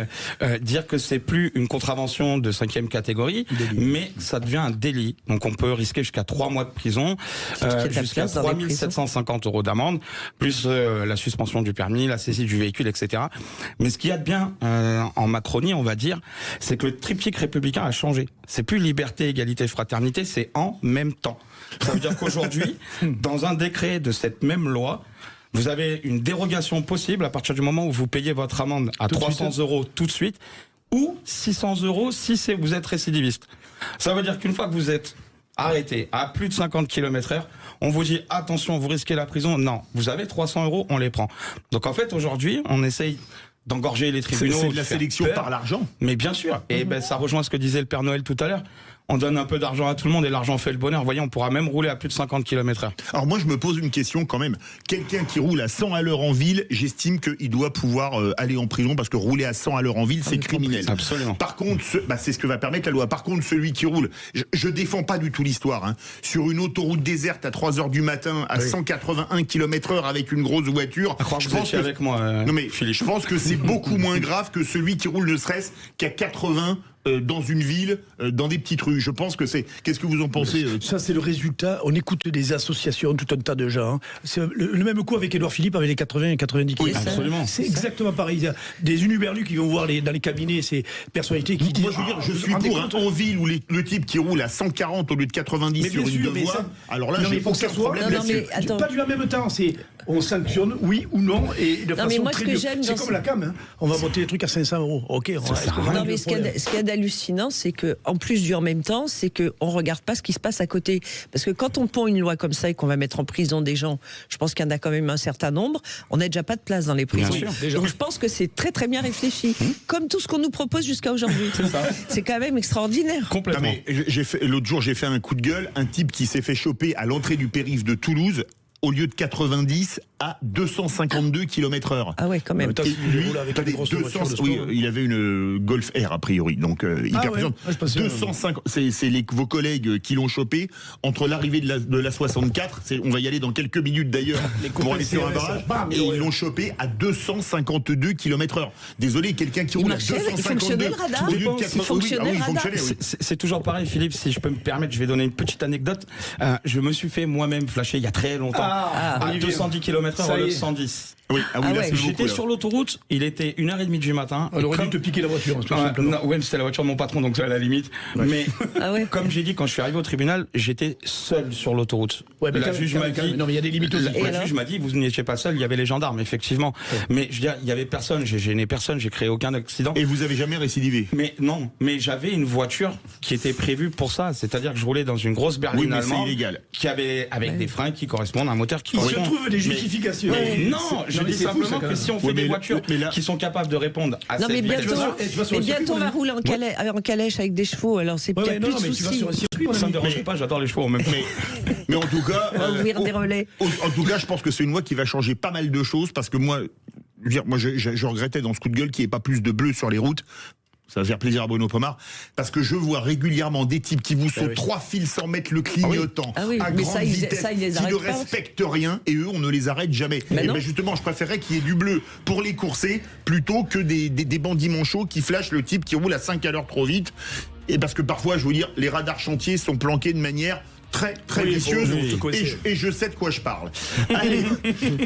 dire que c'est plus une contravention de 5e catégorie, mais ça devient un délit. Donc, on peut risquer jusqu'à 3 mois de prison, jusqu'à 3 750 € d'amende, plus la suspension du permis, la saisie du véhicule, etc. Mais ce qu'il y a de bien en Macronie, on va dire, c'est que le triptyque républicain a changé. C'est plus liberté, égalité, fraternité, c'est en même temps. Ça veut dire qu'aujourd'hui, dans un décret de cette même loi, vous avez une dérogation possible à partir du moment où vous payez votre amende à 300 € tout de suite, ou 600 € si vous êtes récidiviste. Ça veut dire qu'une fois que vous êtes arrêté à plus de 50 km/h, on vous dit attention, vous risquez la prison. Non, vous avez 300 €, on les prend. Donc en fait, aujourd'hui, on essaye d'engorger les tribunaux. C'est de la sélection par l'argent. Mais bien sûr. Et ça rejoint ce que disait le Père Noël tout à l'heure. On donne un peu d'argent à tout le monde et l'argent fait le bonheur. Vous voyez, on pourra même rouler à plus de 50 km/h. Alors moi, je me pose une question quand même. Quelqu'un qui roule à 100 à l'heure en ville, j'estime qu'il doit pouvoir aller en prison parce que rouler à 100 à l'heure en ville, c'est criminel. Absolument. Par contre, c'est ce que va permettre la loi. Par contre, celui qui roule, je défends pas du tout l'histoire, sur une autoroute déserte à 3 h du matin à 181 km/h avec une grosse voiture. Je pense avec moi. Non mais Philippe, je pense que c'est beaucoup moins grave que celui qui roule ne serait-ce qu'à 80 dans une ville, dans des petites rues. Je pense que c'est... Qu'est-ce que vous en pensez Ça, c'est le résultat. On écoute des associations, tout un tas de gens. C'est le même coup avec Édouard Philippe, avec les 80 et 90 km. Oui, absolument. C'est exactement pareil. Il y a des unuberlus qui vont voir dans les cabinets ces personnalités qui disent... Moi, je veux dire, je suis pour en ville où le type qui roule à 140 au lieu de 90 sur une deux voies. Alors là, j'ai aucun problème là-dessus. Pas du même temps. On sanctionne, oui ou non, et de façon très dure. C'est comme la CAM. On va monter les trucs à 500 €. Ok. Non, mais ce qu'il y a d'hallucinant, c'est que en plus du en même temps, c'est que on regarde pas ce qui se passe à côté. Parce que quand on pond une loi comme ça et qu'on va mettre en prison des gens, je pense qu'il y en a quand même un certain nombre. On n'a déjà pas de place dans les prisons. Donc je pense que c'est très très bien réfléchi, comme tout ce qu'on nous propose jusqu'à aujourd'hui. C'est quand même extraordinaire. Complètement. Non, mais l'autre jour, j'ai fait un coup de gueule. Un type qui s'est fait choper à l'entrée du périph' de Toulouse, au lieu de 90 à 252 km/h. Ah ouais, quand même. Il avait une Golf R a priori, donc hyper puissante. 250. C'est vos collègues qui l'ont chopé entre l'arrivée de la 64. On va y aller dans quelques minutes d'ailleurs pour aller sur un barrage. Et ils l'ont chopé à 252 km/h. Désolé, quelqu'un qui roule à 252 au lieu de 80. C'est toujours pareil, Philippe. Si je peux me permettre, je vais donner une petite anecdote. Je me suis fait moi-même flasher il y a très longtemps à 210 km/h au lieu de 110. J'étais sur l'autoroute, il était 1h30 du matin. On aurait dû te piquer la voiture. Ouais, c'était la voiture de mon patron, donc à la limite. Mais comme j'ai dit, quand je suis arrivé au tribunal, j'étais seul sur l'autoroute. La juge m'a dit, non, mais il y a des limites aussi. La juge m'a dit, vous n'étiez pas seul, il y avait les gendarmes, effectivement. Mais je veux dire, il y avait personne, j'ai gêné personne, j'ai créé aucun accident. Et vous avez jamais récidivé? Mais non, mais j'avais une voiture qui était prévue pour ça, c'est-à-dire que je roulais dans une grosse berline allemande qui avait avec des freins qui correspondent à un moteur qui correspond. Il se trouve des justifications. Non, je dis simplement que si on fait des voitures qui sont capables de répondre à cette vitesse-là... Mais bientôt on va rouler en calèche avec des chevaux, alors c'est peut-être plus de soucis. Ça me dérange pas, j'adore les chevaux en même temps. Mais en tout cas... On va ouvrir des relais. En tout cas, je pense que c'est une loi qui va changer pas mal de choses, parce que moi, je regrettais dans ce coup de gueule qu'il n'y ait pas plus de bleu sur les routes. Ça va faire plaisir à Bruno Pomar, parce que je vois régulièrement des types qui vous sautent 3 fils sans mettre le clignotant à grande vitesse, qui ne respectent rien, et eux, on ne les arrête jamais. Et justement, je préférerais qu'il y ait du bleu pour les courser, plutôt que des bandits manchots qui flashent le type qui roule à 5 à l'heure trop vite. Et parce que parfois, je veux dire, les radars chantiers sont planqués de manière très vicieuse, et je sais de quoi je parle. Allez,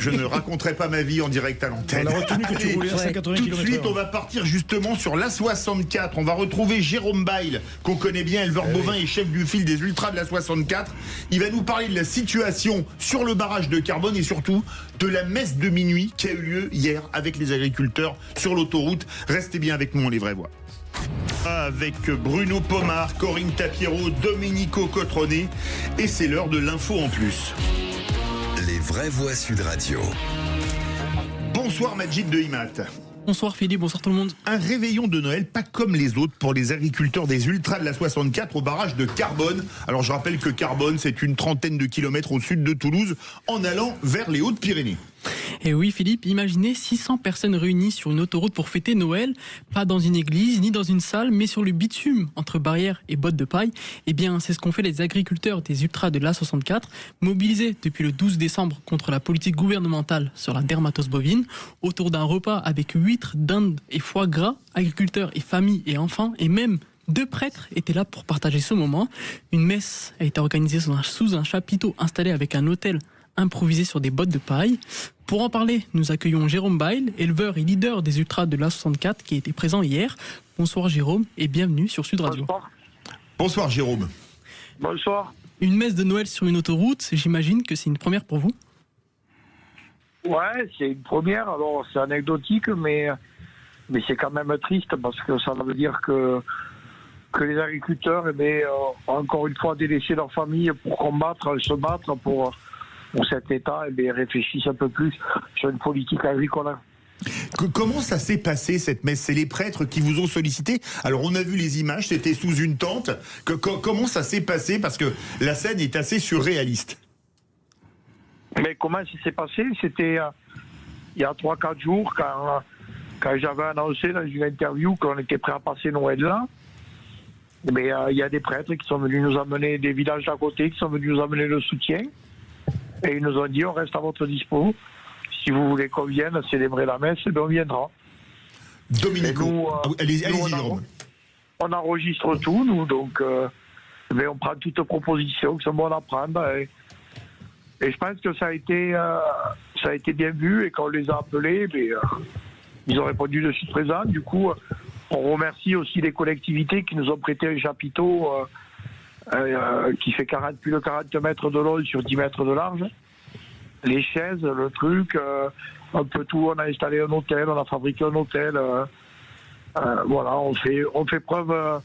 je ne raconterai pas ma vie en direct à l'antenne. On a retenu que tu roulais à 180 Tout de suite, on va partir justement sur l'A64. On va retrouver Jérôme Bail, qu'on connaît bien, éleveur bovin et chef du fil des ultras de l'A64. Il va nous parler de la situation sur le barrage de Carbone et surtout de la messe de minuit qui a eu lieu hier avec les agriculteurs sur l'autoroute. Restez bien avec nous, on les vraies voix. Avec Bruno Pomar, Corinne Tapiero, Domenico Cotrone, et c'est l'heure de l'info en plus. Les vraies voix Sud Radio. Bonsoir Majid de Imat. Bonsoir Philippe, bonsoir tout le monde. Un réveillon de Noël pas comme les autres pour les agriculteurs des ultras de la 64 au barrage de Carbone. Alors je rappelle que Carbone, c'est une trentaine de kilomètres au sud de Toulouse en allant vers les Hautes-Pyrénées. Et oui Philippe, imaginez 600 personnes réunies sur une autoroute pour fêter Noël, pas dans une église ni dans une salle, mais sur le bitume entre barrières et bottes de paille. Eh bien c'est ce qu'ont fait les agriculteurs des ultras de l'A64, mobilisés depuis le 12 décembre contre la politique gouvernementale sur la dermatose bovine, autour d'un repas avec huîtres, dindes et foie gras. Agriculteurs et familles et enfants, et même 2 prêtres étaient là pour partager ce moment. Une messe a été organisée sous un chapiteau installé avec un autel improvisé sur des bottes de paille. Pour en parler, nous accueillons Jérôme Bail, éleveur et leader des ultras de l'A64 qui était présent hier. Bonsoir Jérôme et bienvenue sur Sud Radio. Bonsoir Jérôme. Bonsoir. Une messe de Noël sur une autoroute, j'imagine que c'est une première pour vous? Ouais, c'est une première. Alors c'est anecdotique, mais c'est quand même triste parce que ça veut dire que les agriculteurs ont encore une fois délaissé leur famille pour se battre pour cet État, réfléchissent un peu plus sur une politique agricole. Comment ça s'est passé cette messe? C'est les prêtres qui vous ont sollicité? Alors on a vu les images, c'était sous une tente. Comment ça s'est passé? Parce que la scène est assez surréaliste. Mais comment ça s'est passé? C'était il y a 3-4 jours quand j'avais annoncé dans une interview qu'on était prêt à passer Noël là. Mais il y a des prêtres qui sont venus nous amener, des villages à côté qui sont venus nous amener le soutien. Et ils nous ont dit, on reste à votre dispo. Si vous voulez qu'on vienne célébrer la messe, on viendra. Domenico, allez-y, Jérôme. On enregistre tout, nous, donc on prend toute proposition qui sont bonnes à prendre. Et je pense que ça a été bien vu et quand on les a appelés, ils ont répondu de suite présent. Du coup, on remercie aussi les collectivités qui nous ont prêté un chapiteau qui fait plus de 40 mètres de long sur 10 mètres de large. Les chaises, le truc, un peu tout. On a installé un hôtel, on a fabriqué un hôtel Voilà, on fait preuve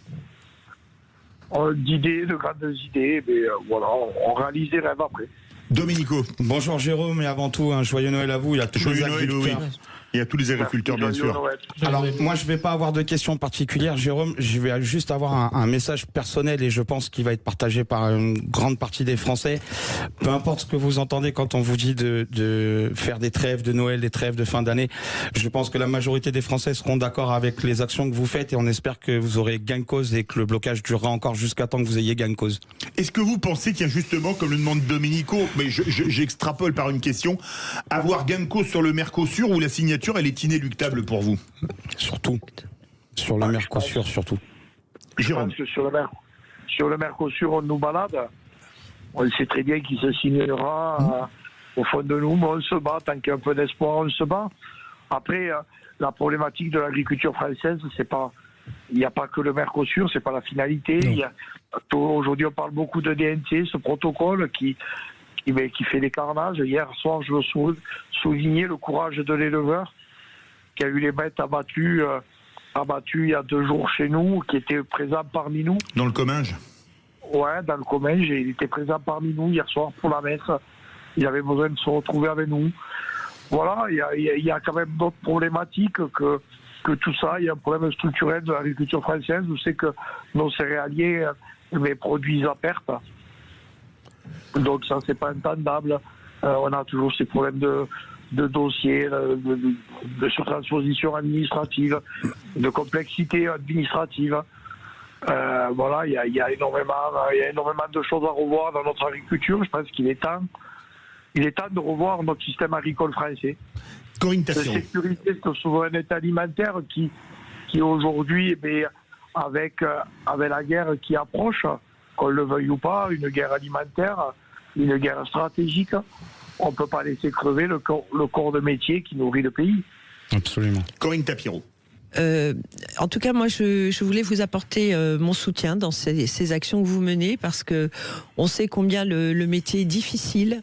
d'idées, de grandes idées, mais voilà, on réalise des rêves après. Domenico. Bonjour Jérôme, et avant tout, un joyeux Noël à vous. Il y a tous les agriculteurs. Il y a tous les agriculteurs, bien sûr. Alors, moi, je ne vais pas avoir de questions particulières, Jérôme. Je vais juste avoir un message personnel et je pense qu'il va être partagé par une grande partie des Français. Peu importe ce que vous entendez quand on vous dit de faire des trêves de Noël, des trêves de fin d'année, je pense que la majorité des Français seront d'accord avec les actions que vous faites et on espère que vous aurez gain de cause et que le blocage durera encore jusqu'à temps que vous ayez gain de cause. Est-ce que vous pensez qu'il y a justement, comme le demande Domenico, mais j'extrapole par une question, avoir gain de cause sur le Mercosur ou la signature elle est inéluctable pour vous? Surtout. Sur le Mercosur, surtout. Je pense que sur le Mercosur, on nous balade. On sait très bien qu'il se signera au fond de nous, mais on se bat. Tant qu'il y a un peu d'espoir, on se bat. Après, la problématique de l'agriculture française, c'est pas. Il n'y a pas que le Mercosur, c'est pas la finalité. Aujourd'hui, on parle beaucoup de DNC, ce protocole qui fait des carnages. Hier soir, je veux souligner le courage de l'éleveur qui a eu les bêtes abattues il y a 2 jours chez nous, qui était présent parmi nous. Dans le Comminges? Ouais, dans le Comminges. Il était présent parmi nous hier soir pour la messe. Il avait besoin de se retrouver avec nous. Voilà, il y a quand même d'autres problématiques que tout ça. Il y a un problème structurel de l'agriculture française. Je sais que nos céréaliers produisent à perte. Donc ça, c'est pas entendable. On a toujours ces problèmes de dossiers, de surtransposition administrative, de complexité administrative. Voilà, il y a énormément de choses à revoir dans notre agriculture. Je pense qu'il est temps de revoir notre système agricole français. Corinne de sécuriser cette souveraineté alimentaire qui aujourd'hui, avec la guerre qui approche, qu'on le veuille ou pas, une guerre alimentaire, une guerre stratégique, on ne peut pas laisser crever le corps de métier qui nourrit le pays. Absolument. Corinne Tapiro. En tout cas, moi, je voulais vous apporter mon soutien dans ces actions que vous menez, parce que on sait combien le métier est difficile,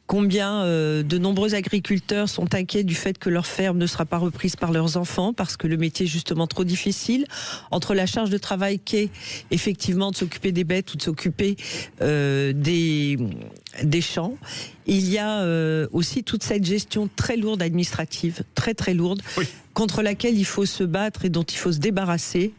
combien de nombreux agriculteurs sont inquiets du fait que leur ferme ne sera pas reprise par leurs enfants, parce que le métier est justement trop difficile. Entre la charge de travail qu'est effectivement de s'occuper des bêtes ou de s'occuper des champs, il y a aussi toute cette gestion très lourde administrative, très très lourde, contre laquelle il faut se battre et dont il faut se débarrasser.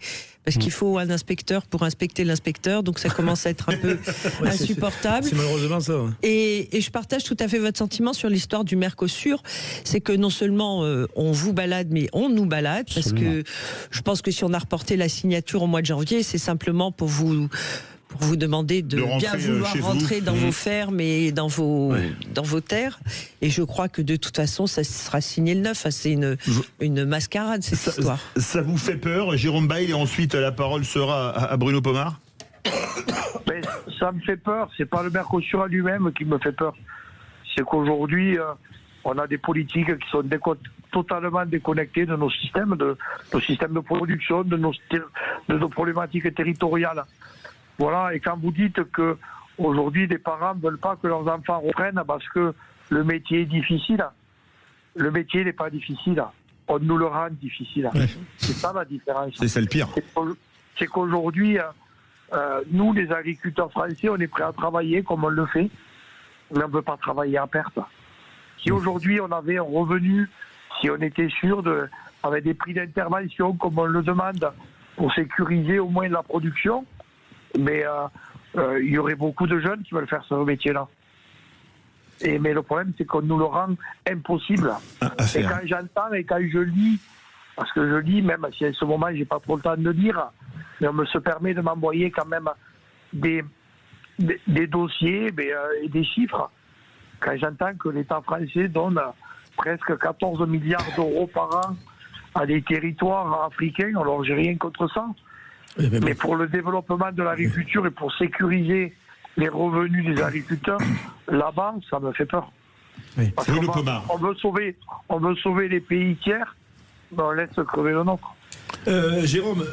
Parce qu'il faut un inspecteur pour inspecter l'inspecteur, donc ça commence à être un peu insupportable. C'est malheureusement ça. Ouais. Et je partage tout à fait votre sentiment sur l'histoire du Mercosur. C'est que non seulement on vous balade, mais on nous balade. Parce que je pense que si on a reporté la signature au mois de janvier, c'est simplement pour vous demander de bien vouloir rentrer dans vos fermes et dans vos terres. Et je crois que de toute façon, ça sera signé le 9. Enfin, c'est une mascarade, cette histoire. Ça vous fait peur, Jérôme Bail, et ensuite la parole sera à Bruno Pomar? Mais ça me fait peur. C'est pas le Mercosur lui-même qui me fait peur. C'est qu'aujourd'hui, on a des politiques qui sont totalement déconnectées de nos systèmes de production, de nos problématiques territoriales. Voilà, et quand vous dites que aujourd'hui les parents ne veulent pas que leurs enfants reprennent parce que le métier est difficile, le métier n'est pas difficile, on nous le rend difficile. Ouais. C'est ça la différence. C'est le pire. C'est qu'aujourd'hui, nous les agriculteurs français, on est prêts à travailler comme on le fait, mais on ne veut pas travailler à perte. Si aujourd'hui on avait un revenu, si on était sûr avec des prix d'intervention comme on le demande pour sécuriser au moins la production, mais il y aurait beaucoup de jeunes qui veulent faire ce métier-là. Mais le problème, c'est qu'on nous le rend impossible. Et quand j'entends et quand je lis, parce que je lis, même si à ce moment, j'ai pas trop le temps de le lire, mais on me se permet de m'envoyer quand même des dossiers et des chiffres. Quand j'entends que l'État français donne presque 14 milliards d'euros par an à des territoires africains, alors j'ai rien contre ça. Mais pour le développement de l'agriculture et pour sécuriser les revenus des agriculteurs, là-bas, ça me fait peur. Parce qu'on veut sauver les pays tiers, mais on laisse crever le nôtre. Jérôme,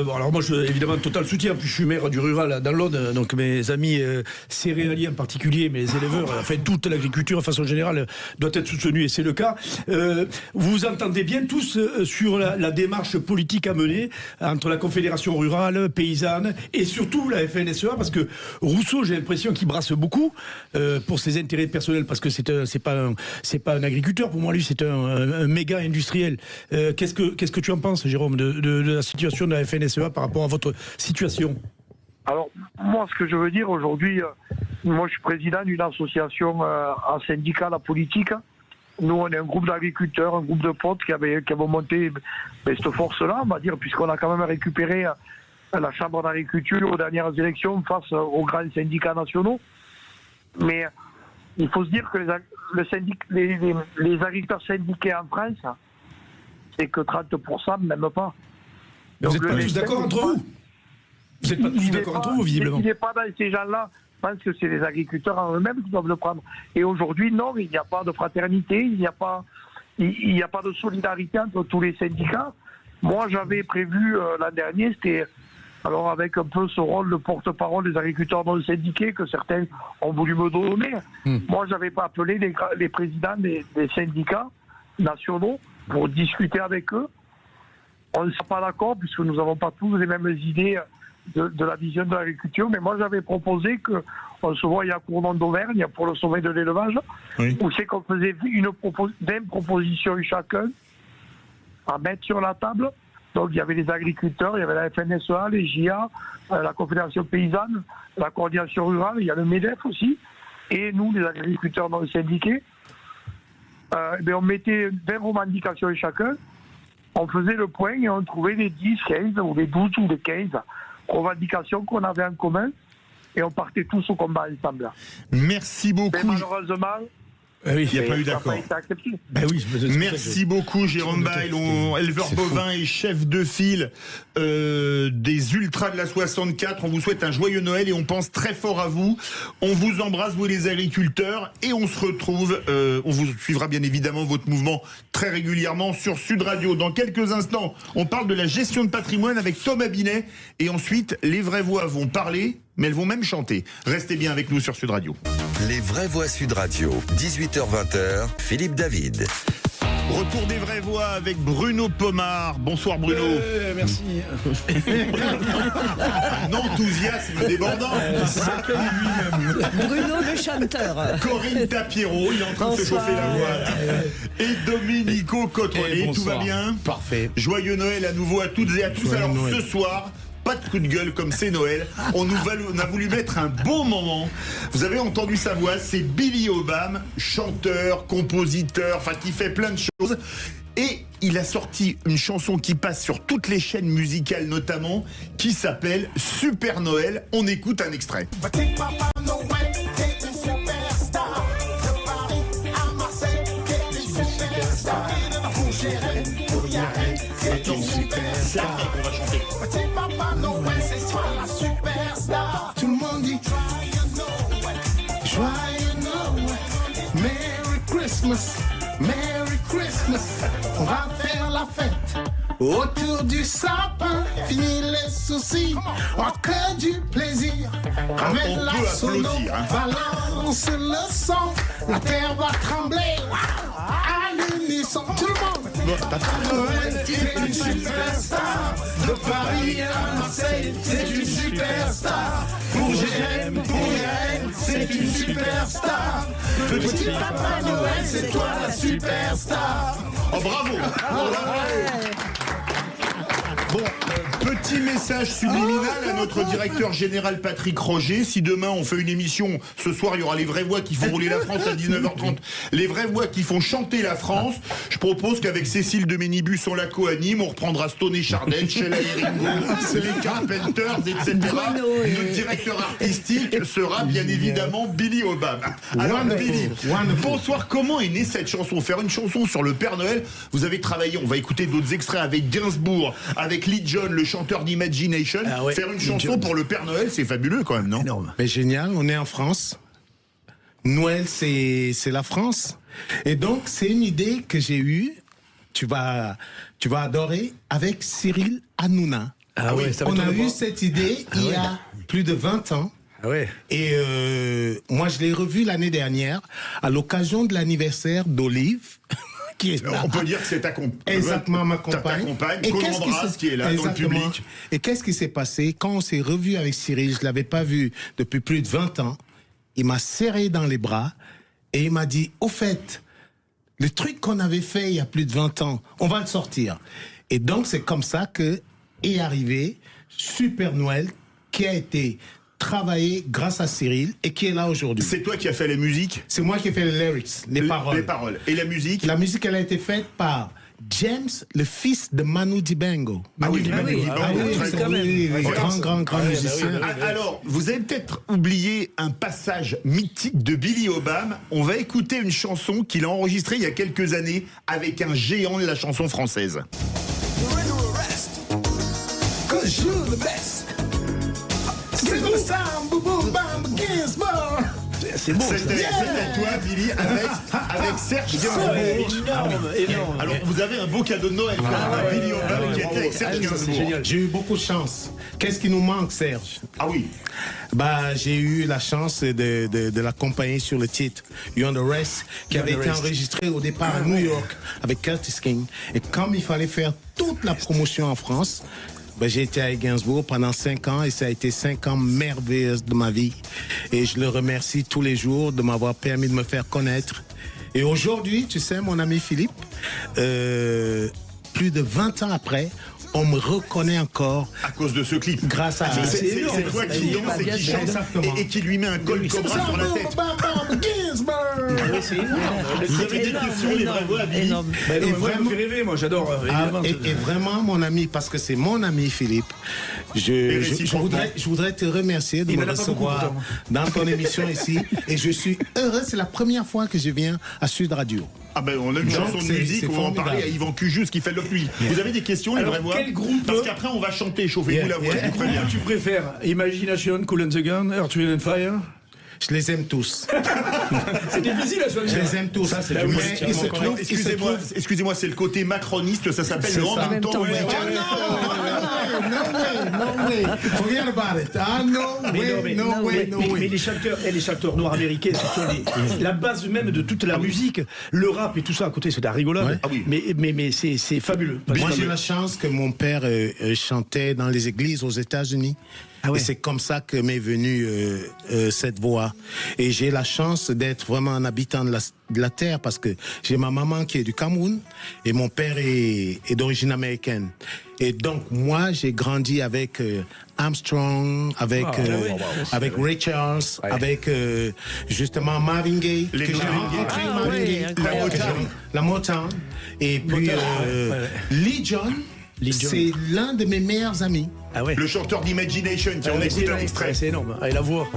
bon, alors moi, évidemment, total soutien. Puis je suis maire du rural dans l'Aude, donc mes amis céréaliers en particulier, mes éleveurs, enfin toute l'agriculture de façon générale doit être soutenue et c'est le cas. Vous vous entendez bien tous sur la démarche politique à mener entre la Confédération rurale, paysanne et surtout la FNSEA, parce que Rousseau, j'ai l'impression qu'il brasse beaucoup pour ses intérêts personnels, parce que c'est pas un agriculteur. Pour moi, lui, c'est un méga industriel. Qu'est-ce que tu en penses, Jérôme, de la situation de la FNSEA par rapport à votre situation? Alors, moi, ce que je veux dire aujourd'hui, moi, je suis président d'une association un syndicat, la politique. Nous, on est un groupe d'agriculteurs, un groupe de potes qui avaient monté cette force-là, on va dire, puisqu'on a quand même récupéré la Chambre d'agriculture aux dernières élections face aux grands syndicats nationaux. Mais il faut se dire que les agriculteurs syndiqués en France, c'est que 30%, même pas. Vous n'êtes pas tous d'accord entre vous? Vous n'êtes pas tous d'accord entre vous, visiblement. Il n'est pas dans ces gens-là. Je pense que c'est les agriculteurs en eux-mêmes qui doivent le prendre. Et aujourd'hui, non, il n'y a pas de fraternité, il n'y a pas de solidarité entre tous les syndicats. Moi, j'avais prévu l'an dernier, c'était alors avec un peu ce rôle de porte-parole des agriculteurs non syndiqués que certains ont voulu me donner. Moi, j'avais pas appelé les présidents des syndicats nationaux pour discuter avec eux. On ne sera pas d'accord puisque nous n'avons pas tous les mêmes idées de la vision de l'agriculture, mais moi j'avais proposé qu'on se voie à Cournon d'Auvergne pour le sommet de l'élevage, où c'est qu'on faisait 20 propositions chacun à mettre sur la table. Donc il y avait les agriculteurs, il y avait la FNSEA, les JA, la Confédération paysanne, la coordination rurale, il y a le MEDEF aussi, et nous les agriculteurs non syndiqués. On mettait 20 revendications chacun, on faisait le point et on trouvait les 10, 15 ou les 12 ou les 15 revendications qu'on avait en commun et on partait tous au combat ensemble. Merci beaucoup. Mais malheureusement, il n'y a pas eu d'accord. Merci beaucoup, Jérôme Bail, éleveur bovin et chef de file des Ultras de la 64. On vous souhaite un joyeux Noël et on pense très fort à vous. On vous embrasse, vous les agriculteurs, et on se retrouve. On vous suivra bien évidemment votre mouvement très régulièrement sur Sud Radio. Dans quelques instants, on parle de la gestion de patrimoine avec Thomas Binet et ensuite les vraies voix vont parler, mais elles vont même chanter. Restez bien avec nous sur Sud Radio. Les vraies voix Sud Radio, 18h-20h, Philippe David. Retour des vraies voix avec Bruno Pomar. Bonsoir Bruno. Merci. Un enthousiasme débordant. Bruno le chanteur. Corinne Tapiro, il est en train de se chauffer la voix. Et Domenico Cotrone, tout va bien? Parfait. Joyeux Noël à nouveau à toutes et à tous. Alors ce soir, pas de coup de gueule comme c'est Noël. On a voulu mettre un beau moment. Vous avez entendu sa voix, c'est Billy Obam, chanteur, compositeur, enfin qui fait plein de choses. Et il a sorti une chanson qui passe sur toutes les chaînes musicales notamment, qui s'appelle Super Noël. On écoute un extrait. On va chanter. Papa Noël, c'est toi la superstar. Tout le monde dit Joyeux Noël, Merry Christmas, Merry Christmas. On va faire la fête autour du sapin. Fini les soucis, que du plaisir. Ramène la sono, balance le son. La terre va trembler à l'unisson. Tout le monde. Noël, c'est une superstar. De Paris à Marseille, c'est une superstar. Pour GM, pour Yael, c'est une superstar. Petit Papa Noël, c'est toi la superstar. Oh bravo. Bon, petit message subliminal à notre directeur général Patrick Roger. Si demain on fait une émission, ce soir il y aura les vraies voix qui font rouler la France à 19h30. Les vraies voix qui font chanter la France. Je propose qu'avec Cécile de Ménibus on la co-anime. On reprendra Stone et Chardin, Sheila et Ringo, les Carpenters, etc. Notre directeur artistique sera bien évidemment Billy Obam. Alors Billy, bonsoir. Comment est née cette chanson? Faire une chanson sur le Père Noël. Vous avez travaillé, on va écouter d'autres extraits avec Gainsbourg, avec Lee John, le chanteur d'Imagination. Faire une chanson pour le Père Noël, c'est fabuleux quand même, non? Énorme. Mais génial, on est en France. Noël, c'est la France. Et donc, c'est une idée que j'ai eue tu vas adorer, avec Cyril Hanouna. Ah ouais, ça va on a être eu cette idée il y a plus de 20 ans. Ah ouais. Et moi, je l'ai revu l'année dernière à l'occasion de l'anniversaire d'Olive. Qui est là. On peut dire que c'est ta compagne. Exactement, ma compagne. Et qu'on embrasse, qui est là dans le public. Et qu'est-ce qui s'est passé? Quand on s'est revu avec Cyril, je ne l'avais pas vu depuis plus de 20 ans, il m'a serré dans les bras et il m'a dit, au fait, le truc qu'on avait fait il y a plus de 20 ans, on va le sortir. Et donc, c'est comme ça que est arrivé Super Noël, qui a été travaillé grâce à Cyril et qui est là aujourd'hui. C'est toi qui as fait les musiques? C'est moi qui ai fait les lyrics, les paroles. Les paroles. Et la musique? La musique, elle a été faite par James, le fils de Manu Dibango. Grand musicien. Alors, vous avez peut-être oublié un passage mythique de Billy Obama. On va écouter une chanson qu'il a enregistrée il y a quelques années avec un géant de la chanson française. C'est bon. C'était toi, Billy, avec Serge Gainsbourg. Énorme. Alors, vous avez un beau cadeau de Noël, Billy Obama, qui était avec Serge Gainsbourg. J'ai eu beaucoup de chance. Qu'est-ce qui nous manque, Serge? Ah oui. Bah, j'ai eu la chance de l'accompagner sur le titre You and the Rest, qui avait été enregistré au départ à New York avec Curtis King. Et comme il fallait faire toute la promotion en France, ben, j'ai été à Gainsbourg pendant 5 ans et ça a été 5 ans merveilleux de ma vie. Et je le remercie tous les jours de m'avoir permis de me faire connaître. Et aujourd'hui, tu sais, mon ami Philippe, plus de 20 ans après, on me reconnaît encore. À cause de ce clip. Grâce à... C'est toi qui danse et qui chante et qui lui met un col cobra sur la tête. Vous avez des questions, les vraies voix, Billy? Et vraiment, fait rêver, moi, j'adore. Et vraiment, mon ami, parce que c'est mon ami Philippe, je voudrais te remercier de me recevoir dans ton émission ici. Et je suis heureux, c'est la première fois que je viens à Sud Radio. Ah ben on a une chanson de musique, on va en parler à Yvan Cujus qui fait le pluie. Vous avez des questions, les vraies voix? Quel groupe? Parce qu'après on va chanter, chauffez-vous la voix, je vous préviens. Tu préfères Imagination, Cool and the Gun, Earth, Wind and Fire? Je les aime tous. C'est difficile à choisir. Je les aime tous. Ça, c'est excusez-moi, c'est le côté macroniste, ça s'appelle le en même temps. No way. Forget about it. No way. Mais les chanteurs noirs américains, c'est la base même de toute la musique. Le rap et tout ça à côté, c'est de la rigolade. Mais c'est fabuleux. Moi, j'ai la chance que mon père chantait dans les églises aux États-Unis. Et c'est comme ça que m'est venue cette voix. Et j'ai la chance d'être vraiment un habitant de la terre parce que j'ai ma maman qui est du Cameroun et mon père est d'origine américaine. Et donc, moi, j'ai grandi avec Armstrong, avec Ray Charles, avec justement Marvin Gaye, la Motown. Et puis Lee John. C'est l'un de mes meilleurs amis. Ah ouais. Le chanteur d'Imagination, tiens, on écoute un extrait. C'est énorme. Et la voix.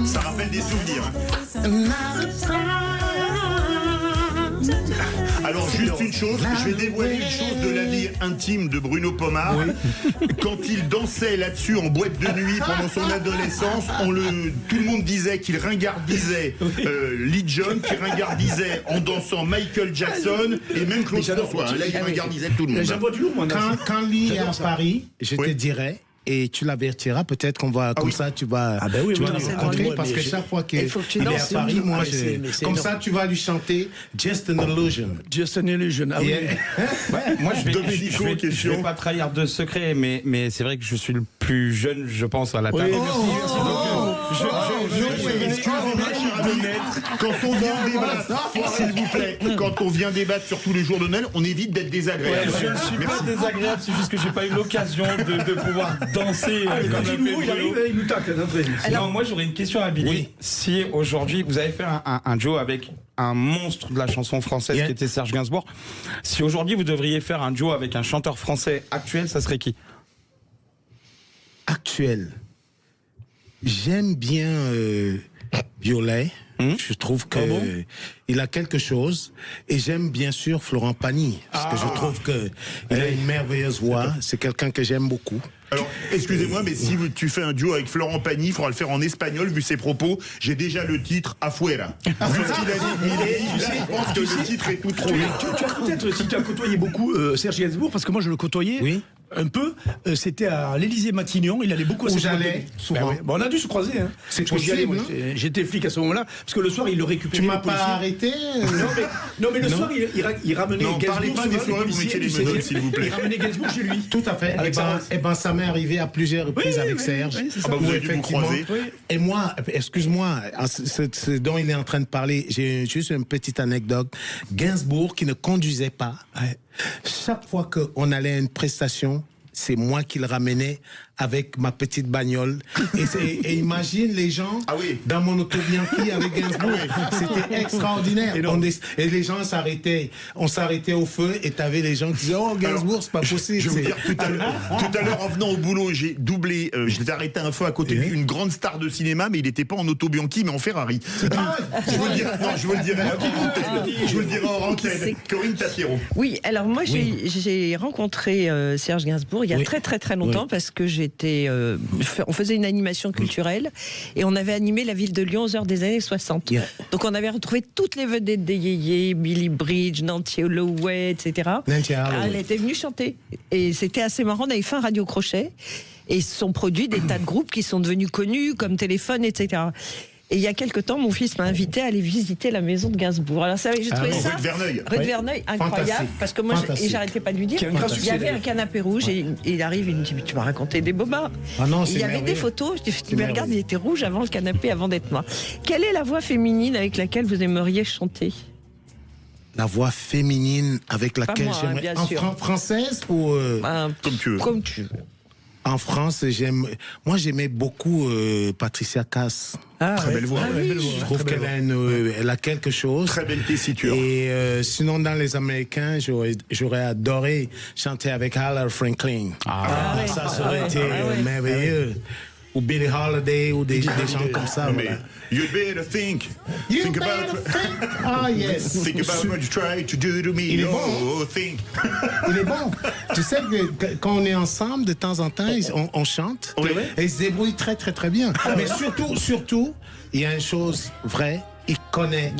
Ça rappelle des souvenirs. Alors juste une chose, je vais dévoiler une chose de la vie intime de Bruno Pomar. Quand il dansait là-dessus en boîte de nuit pendant son adolescence, tout le monde disait qu'il ringardisait Lee John, qu'il ringardisait en dansant Michael Jackson et même Claude François. Là, il ringardisait tout le monde. Quand Lee est à Paris, je te dirais. Et tu l'avertiras, peut-être qu'on va, comme ça, tu vas le rencontrer, parce que chaque fois qu'il est à Paris, moi, comme ça, tu vas lui chanter Just an Illusion. Just an Illusion, ah oui. Moi, je vais pas trahir de secret, mais c'est vrai que je suis le plus jeune, je pense, à la table. Quand on vient débattre, s'il vous plaît, quand on vient débattre sur tous les jours de Noël, on évite d'être désagréable. Je ne suis pas désagréable, c'est juste que j'ai pas eu l'occasion de pouvoir danser. Il nous tacle d'entrée. Non, moi j'aurais une question à Billy. Oui. Si aujourd'hui vous avez fait un duo avec un monstre de la chanson française qui était Serge Gainsbourg, si aujourd'hui vous devriez faire un duo avec un chanteur français actuel, ça serait qui? Actuel. J'aime bien Violet. Je trouve que il a quelque chose. Et j'aime bien sûr Florent Pagny. Parce que je trouve qu'il a une merveilleuse voix. C'est quelqu'un que j'aime beaucoup. Alors, excusez-moi, mais si tu fais un duo avec Florent Pagny, il faudra le faire en espagnol, vu ses propos. J'ai déjà le titre, Afuera. Vu ce qu'il a dit de Milei, je pense que le titre est tout trouvé. Tu as peut-être, si tu as côtoyé beaucoup Serge Gainsbourg, parce que moi je le côtoyais un peu, c'était à l'Élysée-Matignon, il allait beaucoup à où j'allais souvent. Bon, on a dû se croiser. Hein. C'est possible. J'étais flic à ce moment-là, parce que le soir il le récupérait. Tu m'as pas arrêté Non, mais le soir il ramenait Gainsbourg. Non, parlez pas des soirées, vous mettez les menottes, s'il vous plaît. Il ramenait Gainsbourg chez lui. Tout à fait. Et ben ça m'est arrivé à plusieurs reprises avec Serge. Vous avez dû vous croiser. Et moi, excuse-moi, ce dont il est en train de parler, j'ai juste une petite anecdote. Gainsbourg qui ne conduisait pas. Chaque fois qu'on allait à une prestation, c'est moi qui le ramenais avec ma petite bagnole. Et imagine les gens dans mon auto Bianchi avec Gainsbourg. C'était extraordinaire. Et les gens s'arrêtaient. On s'arrêtait au feu et t'avais les gens qui disaient oh Gainsbourg, c'est pas possible. Je veux dire, tout à l'heure, en venant au boulot, j'ai doublé, je l'ai arrêté un feu à côté d'une grande star de cinéma, mais il n'était pas en auto Bianchi, mais en Ferrari. Je vous le dirai en antenne. Corinne Tapiero. Oui, alors moi j'ai rencontré Serge Gainsbourg il y a très très très longtemps parce que on faisait une animation culturelle et on avait animé la ville de Lyon aux heures des années 60. Donc on avait retrouvé toutes les vedettes des Yéyés, Billy Bridge, Nancy Holloway, etc. Elle était venue chanter et c'était assez marrant. On avait fait un radio crochet et se sont produits des tas de groupes qui sont devenus connus comme Téléphone, etc. Et il y a quelque temps, mon fils m'a invité à aller visiter la maison de Gainsbourg. Alors ça, j'ai trouvé ça... Rue de Verneuil. Rue de Verneuil, incroyable. Fantastique. Parce que moi, j'arrêtais pas de lui dire. Il y avait un canapé rouge et il arrive, il me dit, tu m'as raconté des bobards. Il y avait des photos, je dis, mais regarde, il était rouge avant le canapé, avant d'être noir. Quelle est la voix féminine avec laquelle vous aimeriez chanter? La voix féminine avec laquelle j'aimerais... En française ou... Comme tu veux. Comme tu veux. En France, j'aimais beaucoup Patricia Cass. Très belle voix. Je trouve qu'elle a quelque chose. Très belle tessiture. Et sinon, dans les Américains, j'aurais adoré chanter avec Aretha Franklin. Ça aurait été merveilleux. Ou Billie Holiday, ou des gens comme ça. Mais you better think. Think about think about what you try to do to me. Il est bon. Think. Il est bon. Tu sais que quand on est ensemble, de temps en temps, on chante. Et ils se débrouillent très, très, très bien. Mais surtout, il y a une chose vraie. Il connaît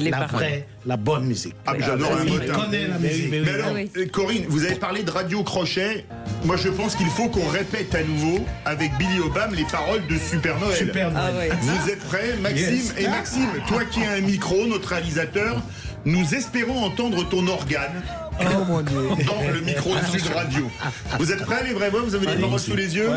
la bonne musique. Ah, mais j'adore un motin. Il connaît la musique. Mais alors, Corinne, vous avez parlé de Radio Crochet. Moi, je pense qu'il faut qu'on répète à nouveau, avec Billy Obam, les paroles de Super Noël. Super Noël. Vous êtes prêts, Maxime? Et Maxime, toi qui as un micro, notre réalisateur, nous espérons entendre ton organe. Oh mon Dieu. Dans le micro de Sud Radio. Vous êtes prêts, les vraies voix? Vous avez les paroles sous les yeux?